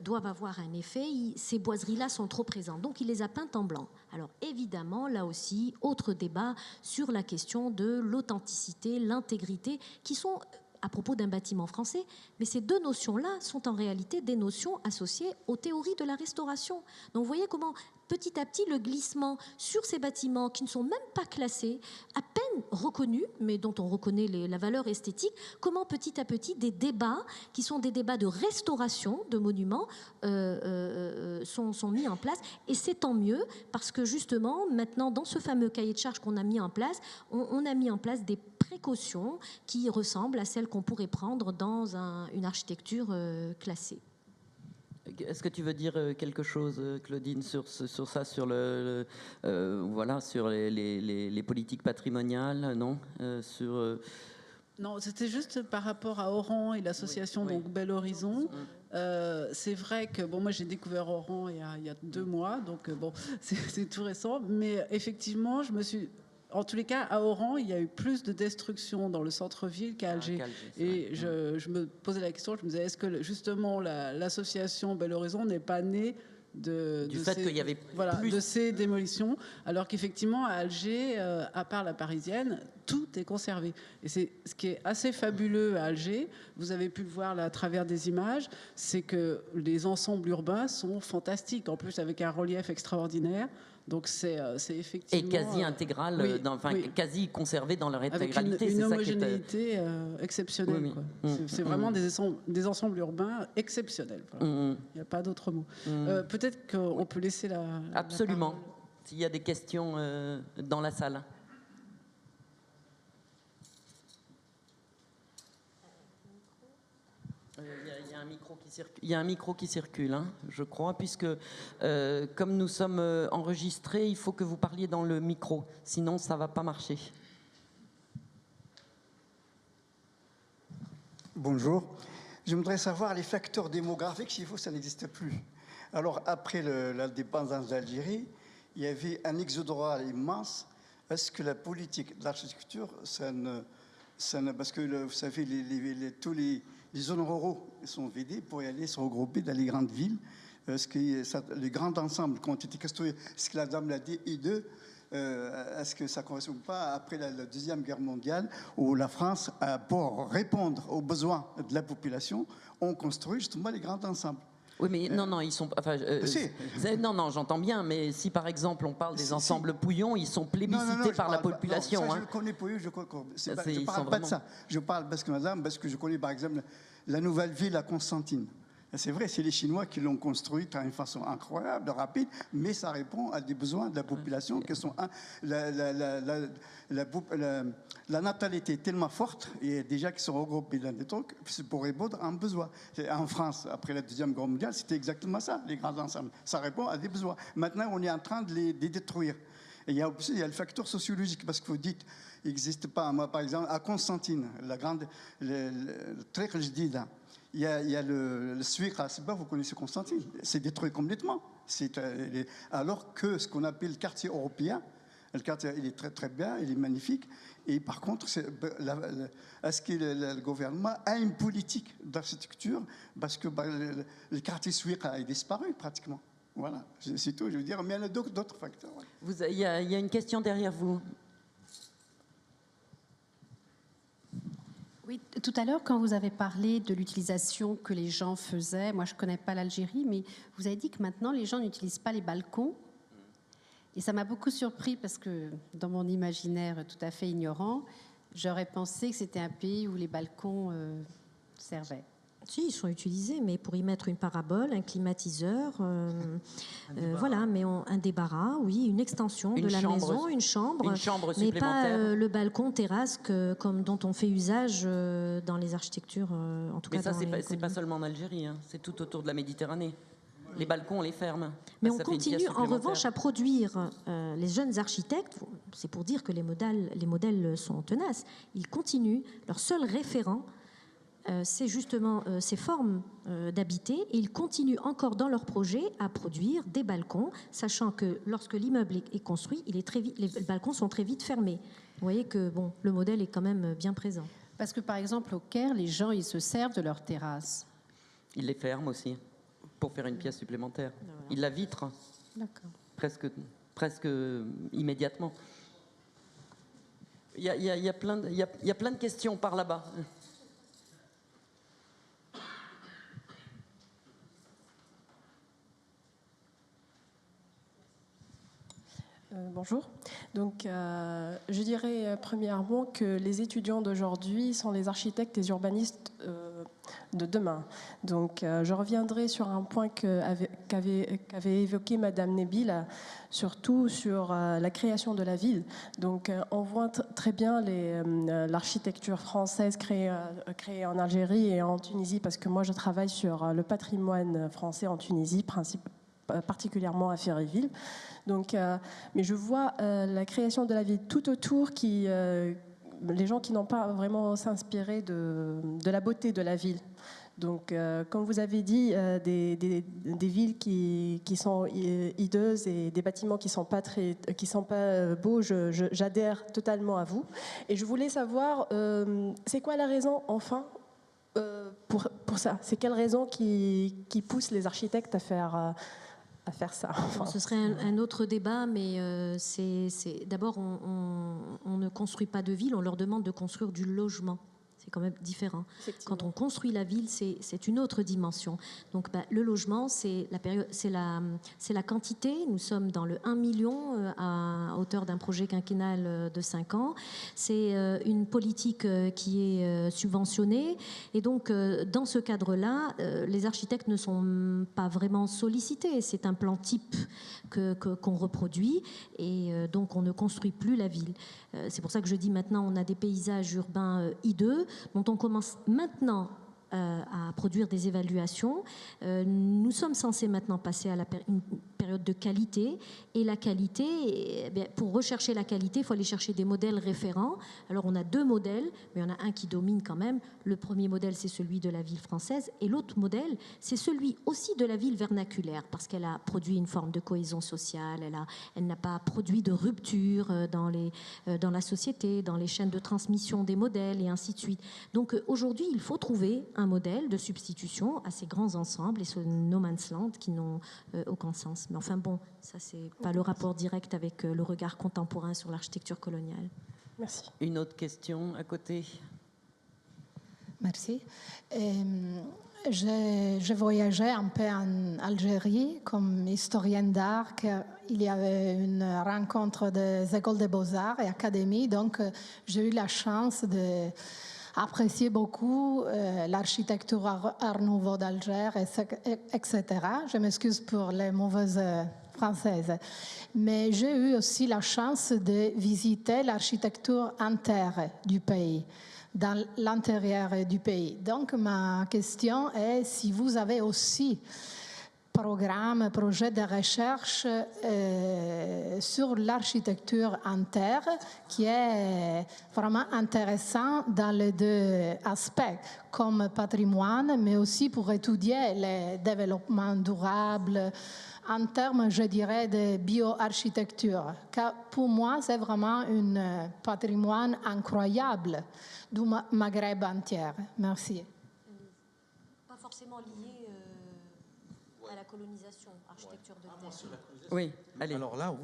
doivent avoir un effet, ces boiseries-là sont trop présentes. Donc, il les a peintes en blanc. Alors, évidemment, là aussi, autre débat sur la question de l'authenticité, l'intégrité, qui sont à propos d'un bâtiment français, mais ces deux notions-là sont en réalité des notions associées aux théories de la restauration. Donc, vous voyez comment petit à petit, le glissement sur ces bâtiments qui ne sont même pas classés, à peine reconnus, mais dont on reconnaît la valeur esthétique, comment petit à petit des débats, qui sont des débats de restauration de monuments, sont mis en place. Et c'est tant mieux, parce que justement, maintenant, dans ce fameux cahier de charges qu'on a mis en place, on a mis en place des précautions qui ressemblent à celles qu'on pourrait prendre dans une architecture classée. Est-ce que tu veux dire quelque chose, Claudine, sur ça, sur voilà, sur les politiques patrimoniales, non Non, c'était juste par rapport à Oran et l'association Oui. donc Bel Horizon. C'est vrai que moi j'ai découvert Oran il y a 2 mois, donc c'est tout récent. Mais effectivement, en tous les cas, à Oran, il y a eu plus de destruction dans le centre-ville qu'à Alger. Et je me posais la question, je me disais, est-ce que justement l'association Bel Horizon n'est pas née du fait qu'il y avait plus de ces démolitions, alors qu'effectivement à Alger, à part la Parisienne, tout est conservé. Et c'est ce qui est assez fabuleux à Alger. Vous avez pu le voir là, à travers des images, c'est que les ensembles urbains sont fantastiques, en plus avec un relief extraordinaire. Donc c'est effectivement... Et quasi intégral, quasi conservé dans leur intégralité. Avec une homogénéité exceptionnelle. Oui. Quoi. C'est vraiment des ensembles urbains exceptionnels. Voilà. Il n'y a pas d'autre mot. Peut-être qu'on peut laisser la... Absolument. S'il y a des questions dans la salle. Il y a un micro qui circule, hein, je crois, puisque comme nous sommes enregistrés, il faut que vous parliez dans le micro, sinon ça ne va pas marcher. Bonjour. Je voudrais savoir les facteurs démographiques, chez vous, ça n'existe plus. Alors, après l'indépendance d'Algérie, il y avait un exode rural immense. Est-ce que la politique de l'architecture, parce que vous savez, tous les zones ruraux sont vidées pour y aller se regrouper dans les grandes villes. Les grands ensembles qui ont été construits, ce que la dame l'a dit, est-ce que ça ne correspond pas après la Deuxième Guerre mondiale où la France, pour répondre aux besoins de la population, ont construit justement les grands ensembles? Oui, mais non, ils sont. Non, j'entends bien, mais si par exemple on parle des ensembles Pouillon, ils sont plébiscités par la population. Je connais Pouillon, je ne parle pas de ça. Je parle parce que je connais par exemple la nouvelle ville à Constantine. C'est vrai, c'est les Chinois qui l'ont construite d'une façon incroyable, rapide, mais ça répond à des besoins de la population qui sont... La natalité est tellement forte, et déjà qu'ils sont regroupés dans des trucs, c'est pour répondre à un besoin. En France, après la Deuxième Guerre mondiale, c'était exactement ça, les grands ensembles. Ça répond à des besoins. Maintenant, on est en train de les détruire. Et il y a le facteur sociologique, parce que vous dites, il n'existe pas. Moi, par exemple, à Constantine, le Trek Jdida, il y a le Suikra, c'est pas, vous connaissez Constantine, c'est détruit complètement. Alors que ce qu'on appelle le quartier européen, le quartier, il est très très bien, il est magnifique. Et par contre, est-ce que le gouvernement a une politique d'architecture? Parce que le quartier Suikra a disparu pratiquement. Voilà, c'est tout, je veux dire. Mais il y en a d'autres facteurs. Il y a une question derrière vous. Oui, tout à l'heure, quand vous avez parlé de l'utilisation que les gens faisaient, moi je ne connais pas l'Algérie, mais vous avez dit que maintenant les gens n'utilisent pas les balcons. Et ça m'a beaucoup surpris parce que dans mon imaginaire tout à fait ignorant, j'aurais pensé que c'était un pays où les balcons servaient. Si, ils sont utilisés, mais pour y mettre une parabole, un climatiseur, voilà, mais un débarras, oui, une extension de la maison, une chambre mais pas le balcon terrasse dont on fait usage dans les architectures, en tout cas. Mais ça, c'est pas seulement en Algérie, hein, c'est tout autour de la Méditerranée. Les balcons, on les ferme. Mais on continue en revanche à produire. Les jeunes architectes, c'est pour dire que les modèles sont tenaces, ils continuent, leur seul référent, c'est justement ces formes d'habiter, et ils continuent encore dans leur projet à produire des balcons, sachant que lorsque l'immeuble est construit, les balcons sont très vite fermés. Vous voyez que le modèle est quand même bien présent. Parce que par exemple au Caire, les gens ils se servent de leurs terrasses. Ils les ferment aussi pour faire une pièce supplémentaire. Voilà. Ils la vitrent. D'accord. Presque immédiatement. Il y a plein de questions par là-bas. Bonjour. Donc, je dirais premièrement que les étudiants d'aujourd'hui sont les architectes et urbanistes de demain. Donc, je reviendrai sur un point qu'avait évoqué Madame Nebil, surtout sur la création de la ville. Donc, on voit très bien l'architecture française créée en Algérie et en Tunisie, parce que moi, je travaille sur le patrimoine français en Tunisie, particulièrement à Féréville. Donc, mais je vois la création de la ville tout autour les gens qui n'ont pas vraiment s'inspiré de la beauté de la ville. Donc, comme vous avez dit, des villes qui sont hideuses et des bâtiments qui sont pas beaux, j'adhère totalement à vous. Et je voulais savoir, c'est quoi la raison, enfin, pour ça? C'est quelle raison qui pousse les architectes à faire ça? Enfin, ce serait un autre débat, mais d'abord, on ne construit pas de ville, on leur demande de construire du logement. C'est quand même différent. Quand on construit la ville, c'est une autre dimension. Donc, le logement, c'est la quantité. Nous sommes dans le 1 million à hauteur d'un projet quinquennal de 5 ans. C'est une politique qui est subventionnée. Et donc, dans ce cadre-là, les architectes ne sont pas vraiment sollicités. C'est un plan type qu'on reproduit. Et donc, on ne construit plus la ville. C'est pour ça que je dis maintenant, on a des paysages urbains hideux dont on commence maintenant à produire des évaluations. Nous sommes censés maintenant passer à une période de qualité. Et la qualité, pour rechercher la qualité, il faut aller chercher des modèles référents. Alors on a 2 modèles, mais il y en a un qui domine quand même. Le premier modèle, c'est celui de la ville française. Et l'autre modèle, c'est celui aussi de la ville vernaculaire, parce qu'elle a produit une forme de cohésion sociale, elle n'a pas produit de rupture dans la société, dans les chaînes de transmission des modèles, et ainsi de suite. Donc aujourd'hui, il faut trouver un modèle de substitution à ces grands ensembles et ce no man's land qui n'ont aucun sens. Mais enfin bon, ça c'est pas le rapport direct avec le regard contemporain sur l'architecture coloniale. Merci. Une autre question à côté. Merci. J'ai voyagé un peu en Algérie comme historienne d'art. Il y avait une rencontre des écoles des beaux-arts et académies, donc j'ai eu la chance d'apprécier beaucoup l'architecture Art Nouveau d'Alger, etc. Je m'excuse pour les mauvaises françaises. Mais j'ai eu aussi la chance de visiter l'architecture interne du pays, dans l'intérieur du pays. Donc, ma question est si vous avez aussi projet de recherche sur l'architecture interne qui est vraiment intéressant dans les 2 aspects, comme patrimoine, mais aussi pour étudier le développement durable en termes, je dirais, de bioarchitecture. Car pour moi, c'est vraiment un patrimoine incroyable du Maghreb entier. Merci. Pas forcément lié à la colonisation, architecture de terre. Oui, allez. Alors là,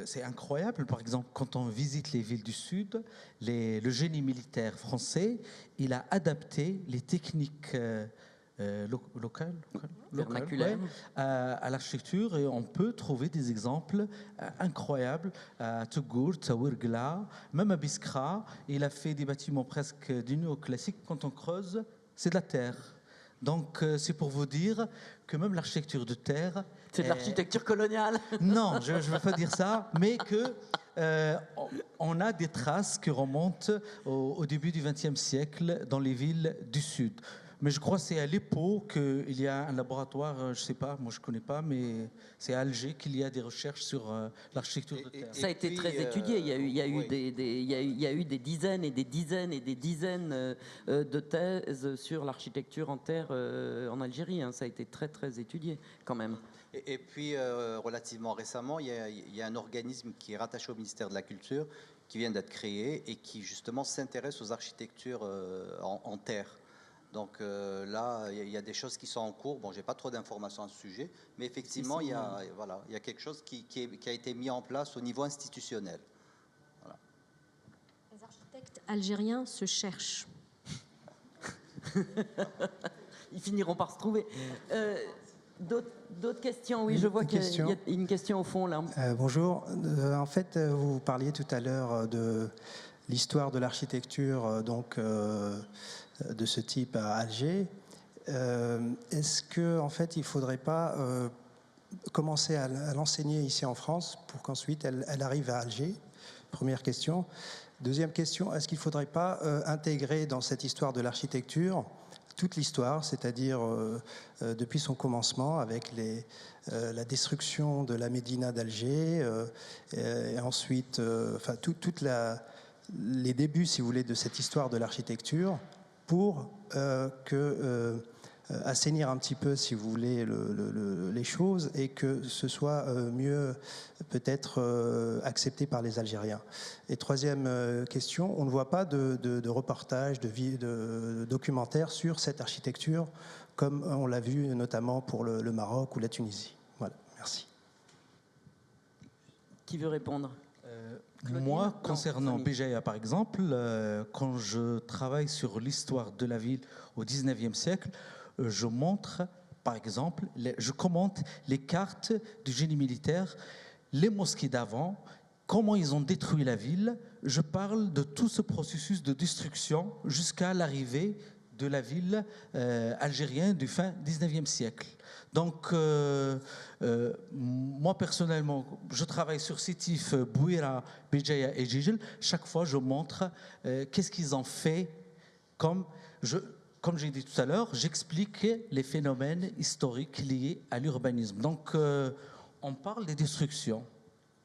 c'est incroyable. Par exemple, quand on visite les villes du Sud, le génie militaire français, il a adapté les techniques locales vernaculaires à l'architecture, et on peut trouver des exemples incroyables à Togourt, à Ouergla, même à Biskra. Il a fait des bâtiments presque du néoclassique. Quand on creuse, c'est de la terre. Donc, c'est pour vous dire que même l'architecture de terre... C'est de l'architecture coloniale. Non, je ne veux pas dire ça, mais qu'on a des traces qui remontent au début du XXe siècle dans les villes du Sud. Mais je crois que c'est à l'EPO qu'il y a un laboratoire, je ne sais pas, moi je ne connais pas, mais c'est à Alger qu'il y a des recherches sur l'architecture de terre. Ça a été très étudié. Il y a eu des dizaines et des dizaines et des dizaines de thèses sur l'architecture en terre en Algérie. Ça a été très très étudié quand même. Et puis, relativement récemment, il y a un organisme qui est rattaché au ministère de la Culture, qui vient d'être créé et qui justement s'intéresse aux architectures en terre. Donc là, il y a des choses qui sont en cours. Bon, je n'ai pas trop d'informations à ce sujet, mais effectivement, il y a quelque chose qui a été mis en place au niveau institutionnel. Voilà. Les architectes algériens se cherchent. Ils finiront par se trouver. D'autres questions? Oui, je vois qu'il y a une question au fond là. Bonjour. En fait, vous parliez tout à l'heure de l'histoire de l'architecture, de ce type à Alger. Est-ce qu'en fait, il ne faudrait pas commencer à l'enseigner ici en France pour qu'ensuite elle arrive à Alger? Première question. Deuxième question, est-ce qu'il ne faudrait pas intégrer dans cette histoire de l'architecture toute l'histoire, c'est-à-dire depuis son commencement avec la destruction de la médina d'Alger, et ensuite les débuts, si vous voulez, de cette histoire de l'architecture, pour assainir un petit peu, si vous voulez, les choses, et que ce soit mieux peut-être accepté par les Algériens. Et troisième question, on ne voit pas de reportages, de documentaires sur cette architecture, comme on l'a vu notamment pour le Maroc ou la Tunisie. Voilà, merci. Qui veut répondre? Moi, concernant Béjaïa, par exemple, quand je travaille sur l'histoire de la ville au XIXe siècle, je montre, par exemple, je commente les cartes du génie militaire, les mosquées d'avant, comment ils ont détruit la ville. Je parle de tout ce processus de destruction jusqu'à l'arrivée de la ville algérienne du fin XIXe siècle. Donc, moi personnellement, je travaille sur Sétif, Bouira, Béjaïa et Jijil. Chaque fois, je montre qu'est-ce qu'ils ont fait. Comme j'ai dit tout à l'heure, j'explique les phénomènes historiques liés à l'urbanisme. Donc, on parle des destructions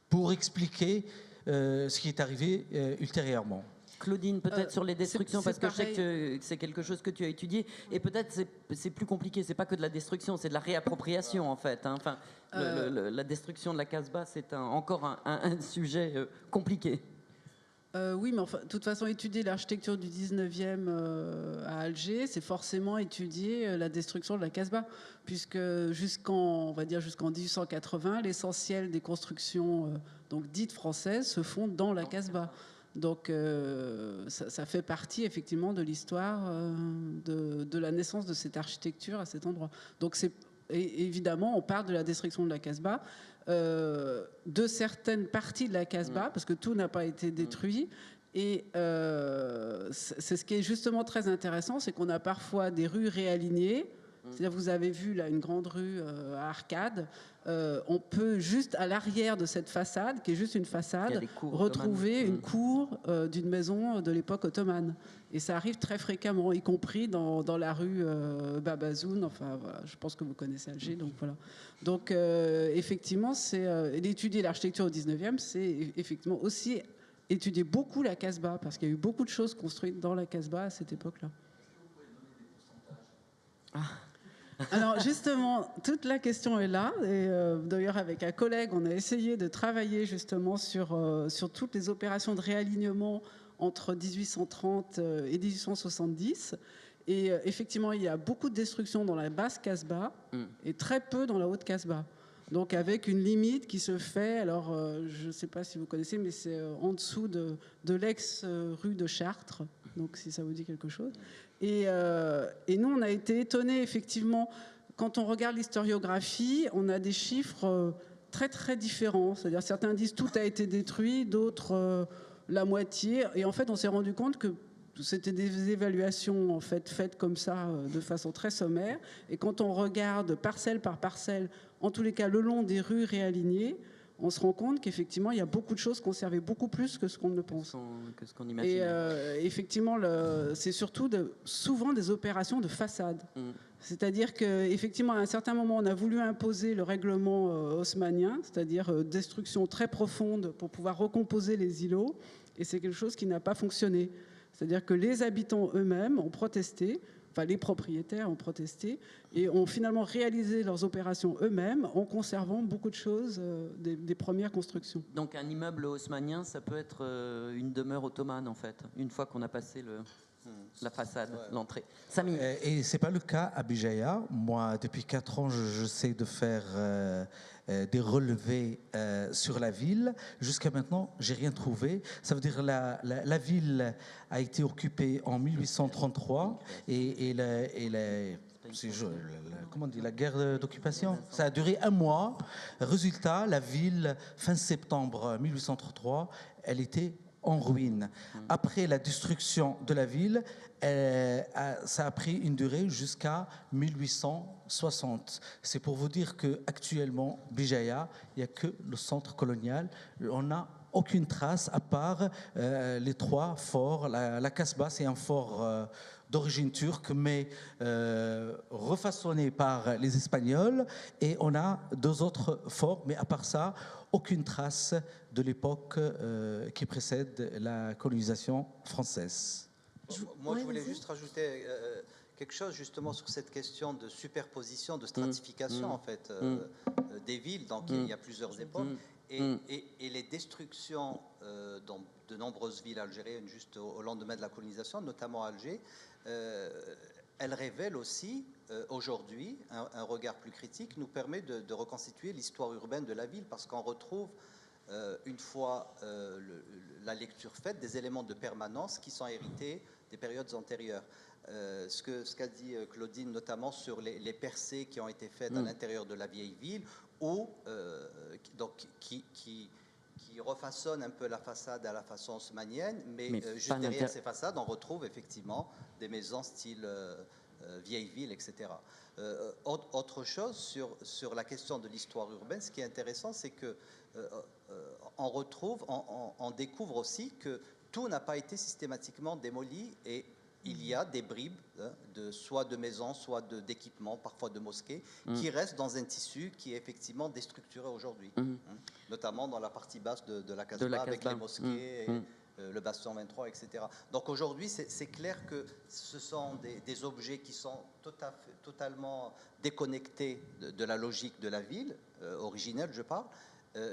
pour expliquer ce qui est arrivé ultérieurement. Claudine, peut-être sur les destructions, parce que je sais que c'est quelque chose que tu as étudié, et peut-être c'est plus compliqué, c'est pas que de la destruction, c'est de la réappropriation en fait. Hein. Enfin, la destruction de la Casbah, c'est encore un sujet compliqué. Oui, mais enfin, de toute façon, étudier l'architecture du 19e à Alger, c'est forcément étudier la destruction de la Casbah, puisque jusqu'en 1880, l'essentiel des constructions donc dites françaises se font dans la Casbah. Donc ça fait partie effectivement de l'histoire de la naissance de cette architecture à cet endroit. Donc évidemment, on parle de la destruction de la Casbah, de certaines parties de la Casbah, parce que tout n'a pas été détruit. Et c'est ce qui est justement très intéressant, c'est qu'on a parfois des rues réalignées. C'est-à-dire, vous avez vu là une grande rue à arcades. On peut juste à l'arrière de cette façade, qui est juste une façade, retrouver une cour d'une maison de l'époque ottomane. Et ça arrive très fréquemment, y compris dans la rue Babazoun. Enfin, voilà, je pense que vous connaissez Alger, donc voilà. Donc, effectivement, d'étudier l'architecture au 19e, c'est effectivement aussi étudier beaucoup la Casbah, parce qu'il y a eu beaucoup de choses construites dans la Casbah à cette époque-là. Alors justement, toute la question est là. Et d'ailleurs, avec un collègue, on a essayé de travailler justement sur toutes les opérations de réalignement entre 1830 et 1870. Et effectivement, il y a beaucoup de destruction dans la basse Casbah et très peu dans la haute Casbah. Donc avec une limite qui se fait, alors je ne sais pas si vous connaissez, mais c'est en dessous de l'ex-rue de Chartres, donc si ça vous dit quelque chose. Et nous, on a été étonnés, effectivement, quand on regarde l'historiographie, on a des chiffres très, très différents. C'est-à-dire, certains disent tout a été détruit, d'autres la moitié. Et en fait, on s'est rendu compte que c'était des évaluations en fait, faites comme ça, de façon très sommaire. Et quand on regarde parcelle par parcelle, en tous les cas, le long des rues réalignées, on se rend compte qu'effectivement, il y a beaucoup de choses conservées, beaucoup plus que ce qu'on ne pense. Que ce qu'on imagine. Et effectivement, c'est surtout souvent des opérations de façade. C'est-à-dire qu'effectivement, à un certain moment, on a voulu imposer le règlement haussmannien, c'est-à-dire destruction très profonde pour pouvoir recomposer les îlots. Et c'est quelque chose qui n'a pas fonctionné. C'est-à-dire que les habitants eux-mêmes ont protesté, enfin les propriétaires ont protesté, et ont finalement réalisé leurs opérations eux-mêmes en conservant beaucoup de choses des premières constructions. Donc un immeuble haussmannien, ça peut être une demeure ottomane en fait, une fois qu'on a passé la façade, l'entrée. Samy. Et ce n'est pas le cas à Béjaïa. Moi, depuis 4 ans, j'essaie de faire des relevés sur la ville. Jusqu'à maintenant, je n'ai rien trouvé. Ça veut dire la ville a été occupée en 1833 et comment on dit, la guerre d'occupation, ça a duré 1 mois. Résultat, la ville, fin septembre 1833, elle était en ruine. Après la destruction de la ville, ça a pris une durée jusqu'à 1860. C'est pour vous dire qu'actuellement, Béjaïa, il n'y a que le centre colonial. On n'a aucune trace à part les 3 forts. La Casbah, c'est un fort d'origine turque, mais refaçonné par les Espagnols. Et on a 2 autres forts, mais à part ça, aucune trace de l'époque qui précède la colonisation française. Moi, je voulais juste rajouter quelque chose justement sur cette question de superposition, de stratification en fait des villes. Donc il y a plusieurs époques et les destructions dans de nombreuses villes algériennes juste au lendemain de la colonisation, notamment Alger, elles révèlent aussi aujourd'hui un regard plus critique, nous permet de reconstituer l'histoire urbaine de la ville parce qu'on retrouve une fois la lecture faite, des éléments de permanence qui sont hérités des périodes antérieures. Ce qu'a dit Claudine, notamment sur les percées qui ont été faites à l'intérieur de la vieille ville, ou qui refaçonnent un peu la façade à la façon haussmannienne, mais juste derrière ces façades, on retrouve effectivement des maisons style vieille ville, etc. Autre chose sur la question de l'histoire urbaine, ce qui est intéressant, c'est que on découvre aussi que tout n'a pas été systématiquement démoli et il y a des bribes, soit de maisons, soit d'équipements, parfois de mosquées, qui restent dans un tissu qui est effectivement déstructuré aujourd'hui, notamment dans la partie basse de la Casbah, avec les mosquées, le bastion 23, etc. Donc aujourd'hui, c'est clair que ce sont des objets qui sont totalement déconnectés de la logique de la ville, originelle je parle,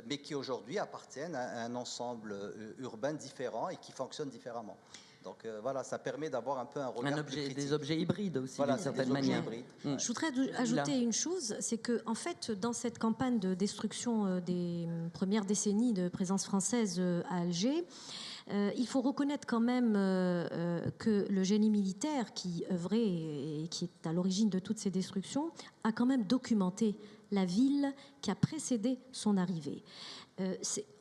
mais qui aujourd'hui appartiennent à un ensemble urbain différent et qui fonctionne différemment. Donc voilà, ça permet d'avoir un peu un regard plus critique. Des objets hybrides aussi, voilà, d'une certaine manière. Je voudrais ajouter une chose, c'est que en fait, dans cette campagne de destruction des premières décennies de présence française à Alger, il faut reconnaître quand même que le génie militaire qui œuvrait et qui est à l'origine de toutes ces destructions a quand même documenté la ville qui a précédé son arrivée.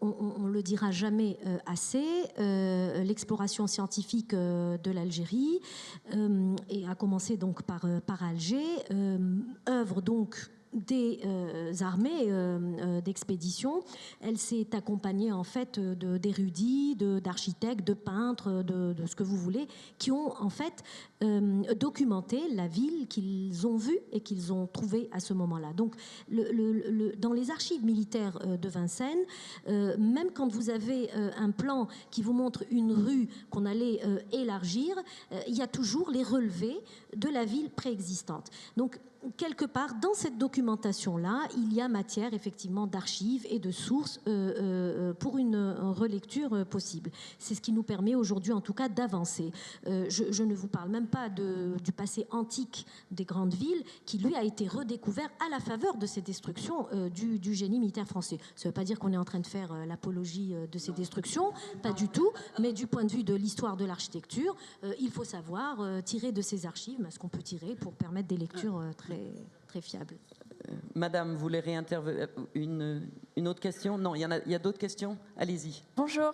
On ne le dira jamais assez, l'exploration scientifique de l'Algérie, et a commencé donc par Alger, œuvre donc des armées d'expédition. Elle s'est accompagnée en fait d'érudits, d'architectes, de peintres, de ce que vous voulez, qui ont en fait documenté la ville qu'ils ont vue et qu'ils ont trouvée à ce moment-là. Donc dans les archives militaires de Vincennes, même quand vous avez un plan qui vous montre une rue qu'on allait élargir, il y a toujours les relevés de la ville préexistante. Donc quelque part, dans cette documentation-là, il y a matière effectivement d'archives et de sources pour une relecture possible. C'est ce qui nous permet aujourd'hui, en tout cas, d'avancer. Je ne vous parle même pas du passé antique des grandes villes, qui lui a été redécouvert à la faveur de ces destructions du génie militaire français. Ça ne veut pas dire qu'on est en train de faire l'apologie de ces destructions, pas du tout, mais du point de vue de l'histoire de l'architecture, il faut savoir tirer de ces archives ce qu'on peut tirer pour permettre des lectures très fiable. Madame, vous voulez réintervenir une autre question? Non, il y a d'autres questions? Allez-y. Bonjour.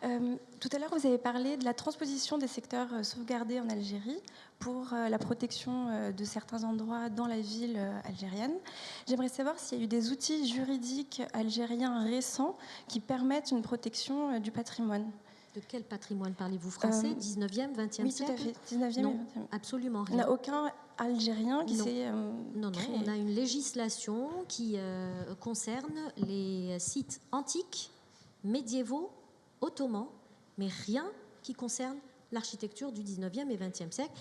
Tout à l'heure, vous avez parlé de la transposition des secteurs sauvegardés en Algérie pour la protection de certains endroits dans la ville algérienne. J'aimerais savoir s'il y a eu des outils juridiques algériens récents qui permettent une protection du patrimoine. De quel patrimoine parlez-vous? Français, 19e, 20e siècle? Oui, tout à fait, 19e non, et 20e. Absolument rien. Il n'y a aucun Algérien qui s'est non, créé. on a une législation qui concerne les sites antiques, médiévaux, ottomans, mais rien qui concerne l'architecture du 19e et 20e siècle.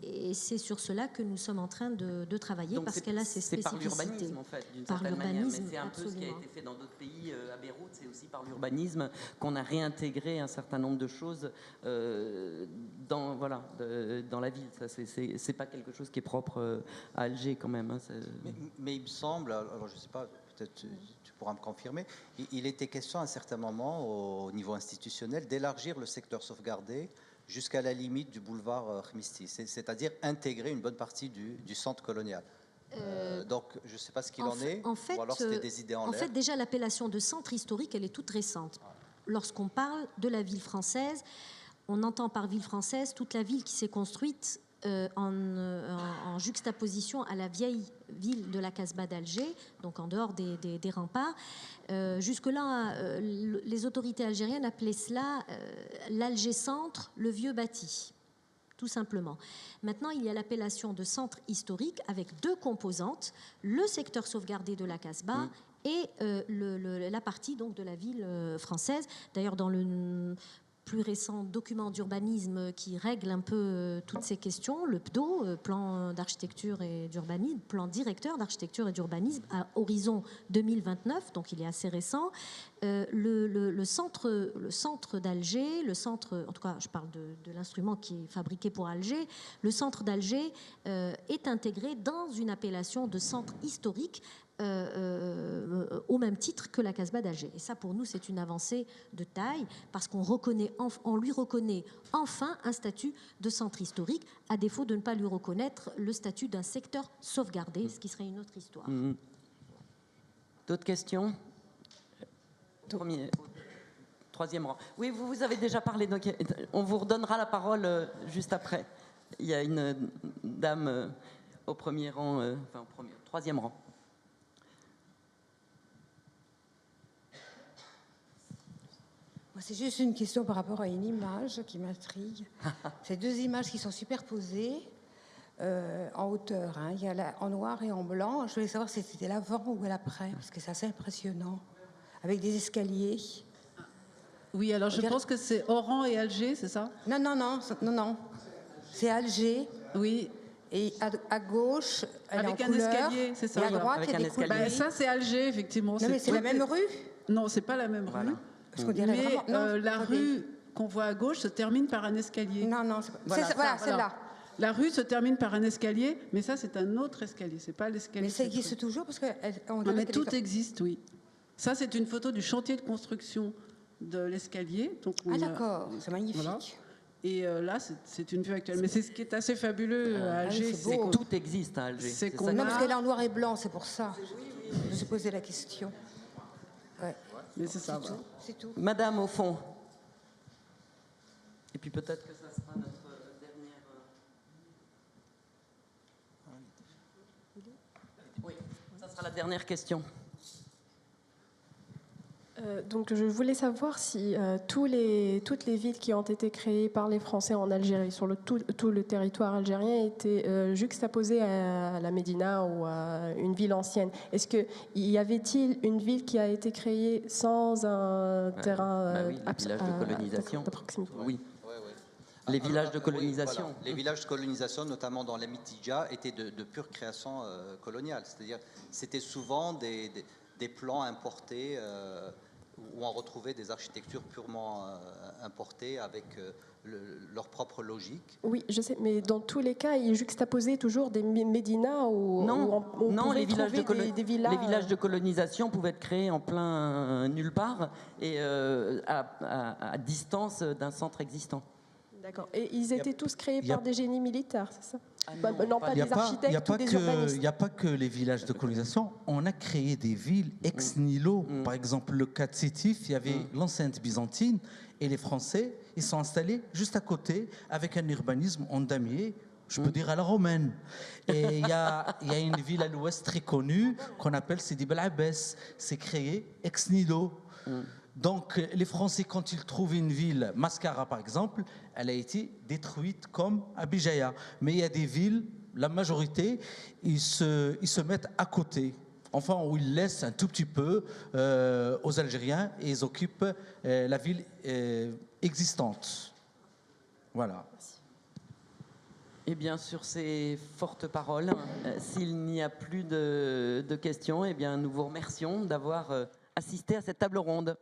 Et c'est sur cela que nous sommes en train de travailler. Donc parce qu'elle a ses spécificités. C'est par l'urbanisme, en fait, d'une certaine manière. Mais c'est un peu ce qui a été fait dans d'autres pays. À Beyrouth, c'est aussi par l'urbanisme qu'on a réintégré un certain nombre de choses dans la ville. Ça, c'est pas quelque chose qui est propre à Alger, quand même. Hein, mais il me semble, alors je ne sais pas, peut-être tu pourras me confirmer, il était question à un certain moment, au niveau institutionnel, d'élargir le secteur sauvegardé jusqu'à la limite du boulevard Khmisti, c'est-à-dire intégrer une bonne partie du centre colonial. Donc, je ne sais pas ce qu'il en est, ou alors c'était des idées en l'air. En fait, déjà, l'appellation de centre historique, elle est toute récente. lorsqu'on parle de la ville française, on entend par ville française toute la ville qui s'est construite en juxtaposition à la vieille ville de la Casbah d'Alger, donc en dehors des remparts. Jusque-là, les autorités algériennes appelaient cela l'Alger-Centre, le vieux bâti, tout simplement. Maintenant, il y a l'appellation de centre historique avec 2 composantes, le secteur sauvegardé de la Casbah et la partie donc, de la ville française. D'ailleurs, dans le plus récent document d'urbanisme qui règle un peu toutes ces questions, le PDO, plan d'architecture et d'urbanisme, plan directeur d'architecture et d'urbanisme à horizon 2029, donc il est assez récent. Le centre d'Alger, en tout cas je parle de l'instrument qui est fabriqué pour Alger, le centre d'Alger est intégré dans une appellation de centre historique au même titre que la Casbah d'Alger. Et ça, pour nous, c'est une avancée de taille parce qu'on lui reconnaît enfin un statut de centre historique, à défaut de ne pas lui reconnaître le statut d'un secteur sauvegardé, ce qui serait une autre histoire. D'autres questions? Troisième rang. Oui, vous avez déjà parlé, donc on vous redonnera la parole juste après. Il y a une dame au premier rang, troisième rang. C'est juste une question par rapport à une image qui m'intrigue. C'est 2 images qui sont superposées en hauteur. Hein. Il y a en noir et en blanc. Je voulais savoir si c'était l'avant ou l'après, parce que c'est assez impressionnant, avec des escaliers. Oui, alors je pense que c'est Oran et Alger, c'est ça? Non. C'est Alger. Oui. Et à gauche, elle avec est en un couleur, escalier, c'est ça. Et à droite, il y a des couleurs. Ça, c'est Alger, effectivement. Non, mais c'est la même rue? Non, c'est pas la même rue. Mais la rue qu'on voit à gauche se termine par un escalier. Non, c'est celle-là. La rue se termine par un escalier, mais ça, c'est un autre escalier. C'est pas l'escalier. Mais ça existe toujours parce que mais tout existe, oui. Ça, c'est une photo du chantier de construction de l'escalier. D'accord, c'est magnifique. Voilà. Et là, c'est une vue actuelle. Mais c'est ce qui est assez fabuleux à Alger. C'est que tout existe à Alger. Non, parce qu'elle est en noir et blanc, c'est pour ça. Je me suis posé la question. Ouais. Mais c'est ça. C'est tout. Madame, au fond. Et puis peut-être que ça sera notre dernière... Oui, ça sera la dernière question. Donc je voulais savoir si toutes les villes qui ont été créées par les Français en Algérie, sur tout le territoire algérien, étaient juxtaposées à la Médina ou à une ville ancienne. Y avait-il une ville qui a été créée sans un terrain oui, les villages de colonisation. De proximité? Oui. Les villages de colonisation. Voilà. Les villages de colonisation, notamment dans les Mitidja, étaient de pure création coloniale. C'est-à-dire, c'était souvent des plans importés où on retrouvait des architectures purement importées avec leur propre logique. Oui, je sais, mais dans tous les cas, ils juxtaposaient toujours des médinas où on pouvait trouver des villas. Les villages de colonisation pouvaient être créés en plein nulle part et à distance d'un centre existant. D'accord. Et ils étaient tous créés par des génies militaires, c'est ça? Non, pas des architectes ou des urbanistes. Il n'y a pas que les villages de colonisation. On a créé des villes ex nihilo. Par exemple, le cas de Sétif, il y avait l'enceinte byzantine et les Français, ils sont installés juste à côté avec un urbanisme en damier, je peux dire à la romaine. Et il y a une ville à l'ouest très connue qu'on appelle Sidi Bel Abbès. C'est créé ex nihilo. Donc, les Français, quand ils trouvent une ville, Mascara par exemple, elle a été détruite comme Abidjaya. Mais il y a des villes, la majorité, ils se mettent à côté. Enfin, où ils laissent un tout petit peu aux Algériens et ils occupent la ville existante. Voilà. Et bien, sur ces fortes paroles, s'il n'y a plus de questions, eh bien, nous vous remercions d'avoir assisté à cette table ronde.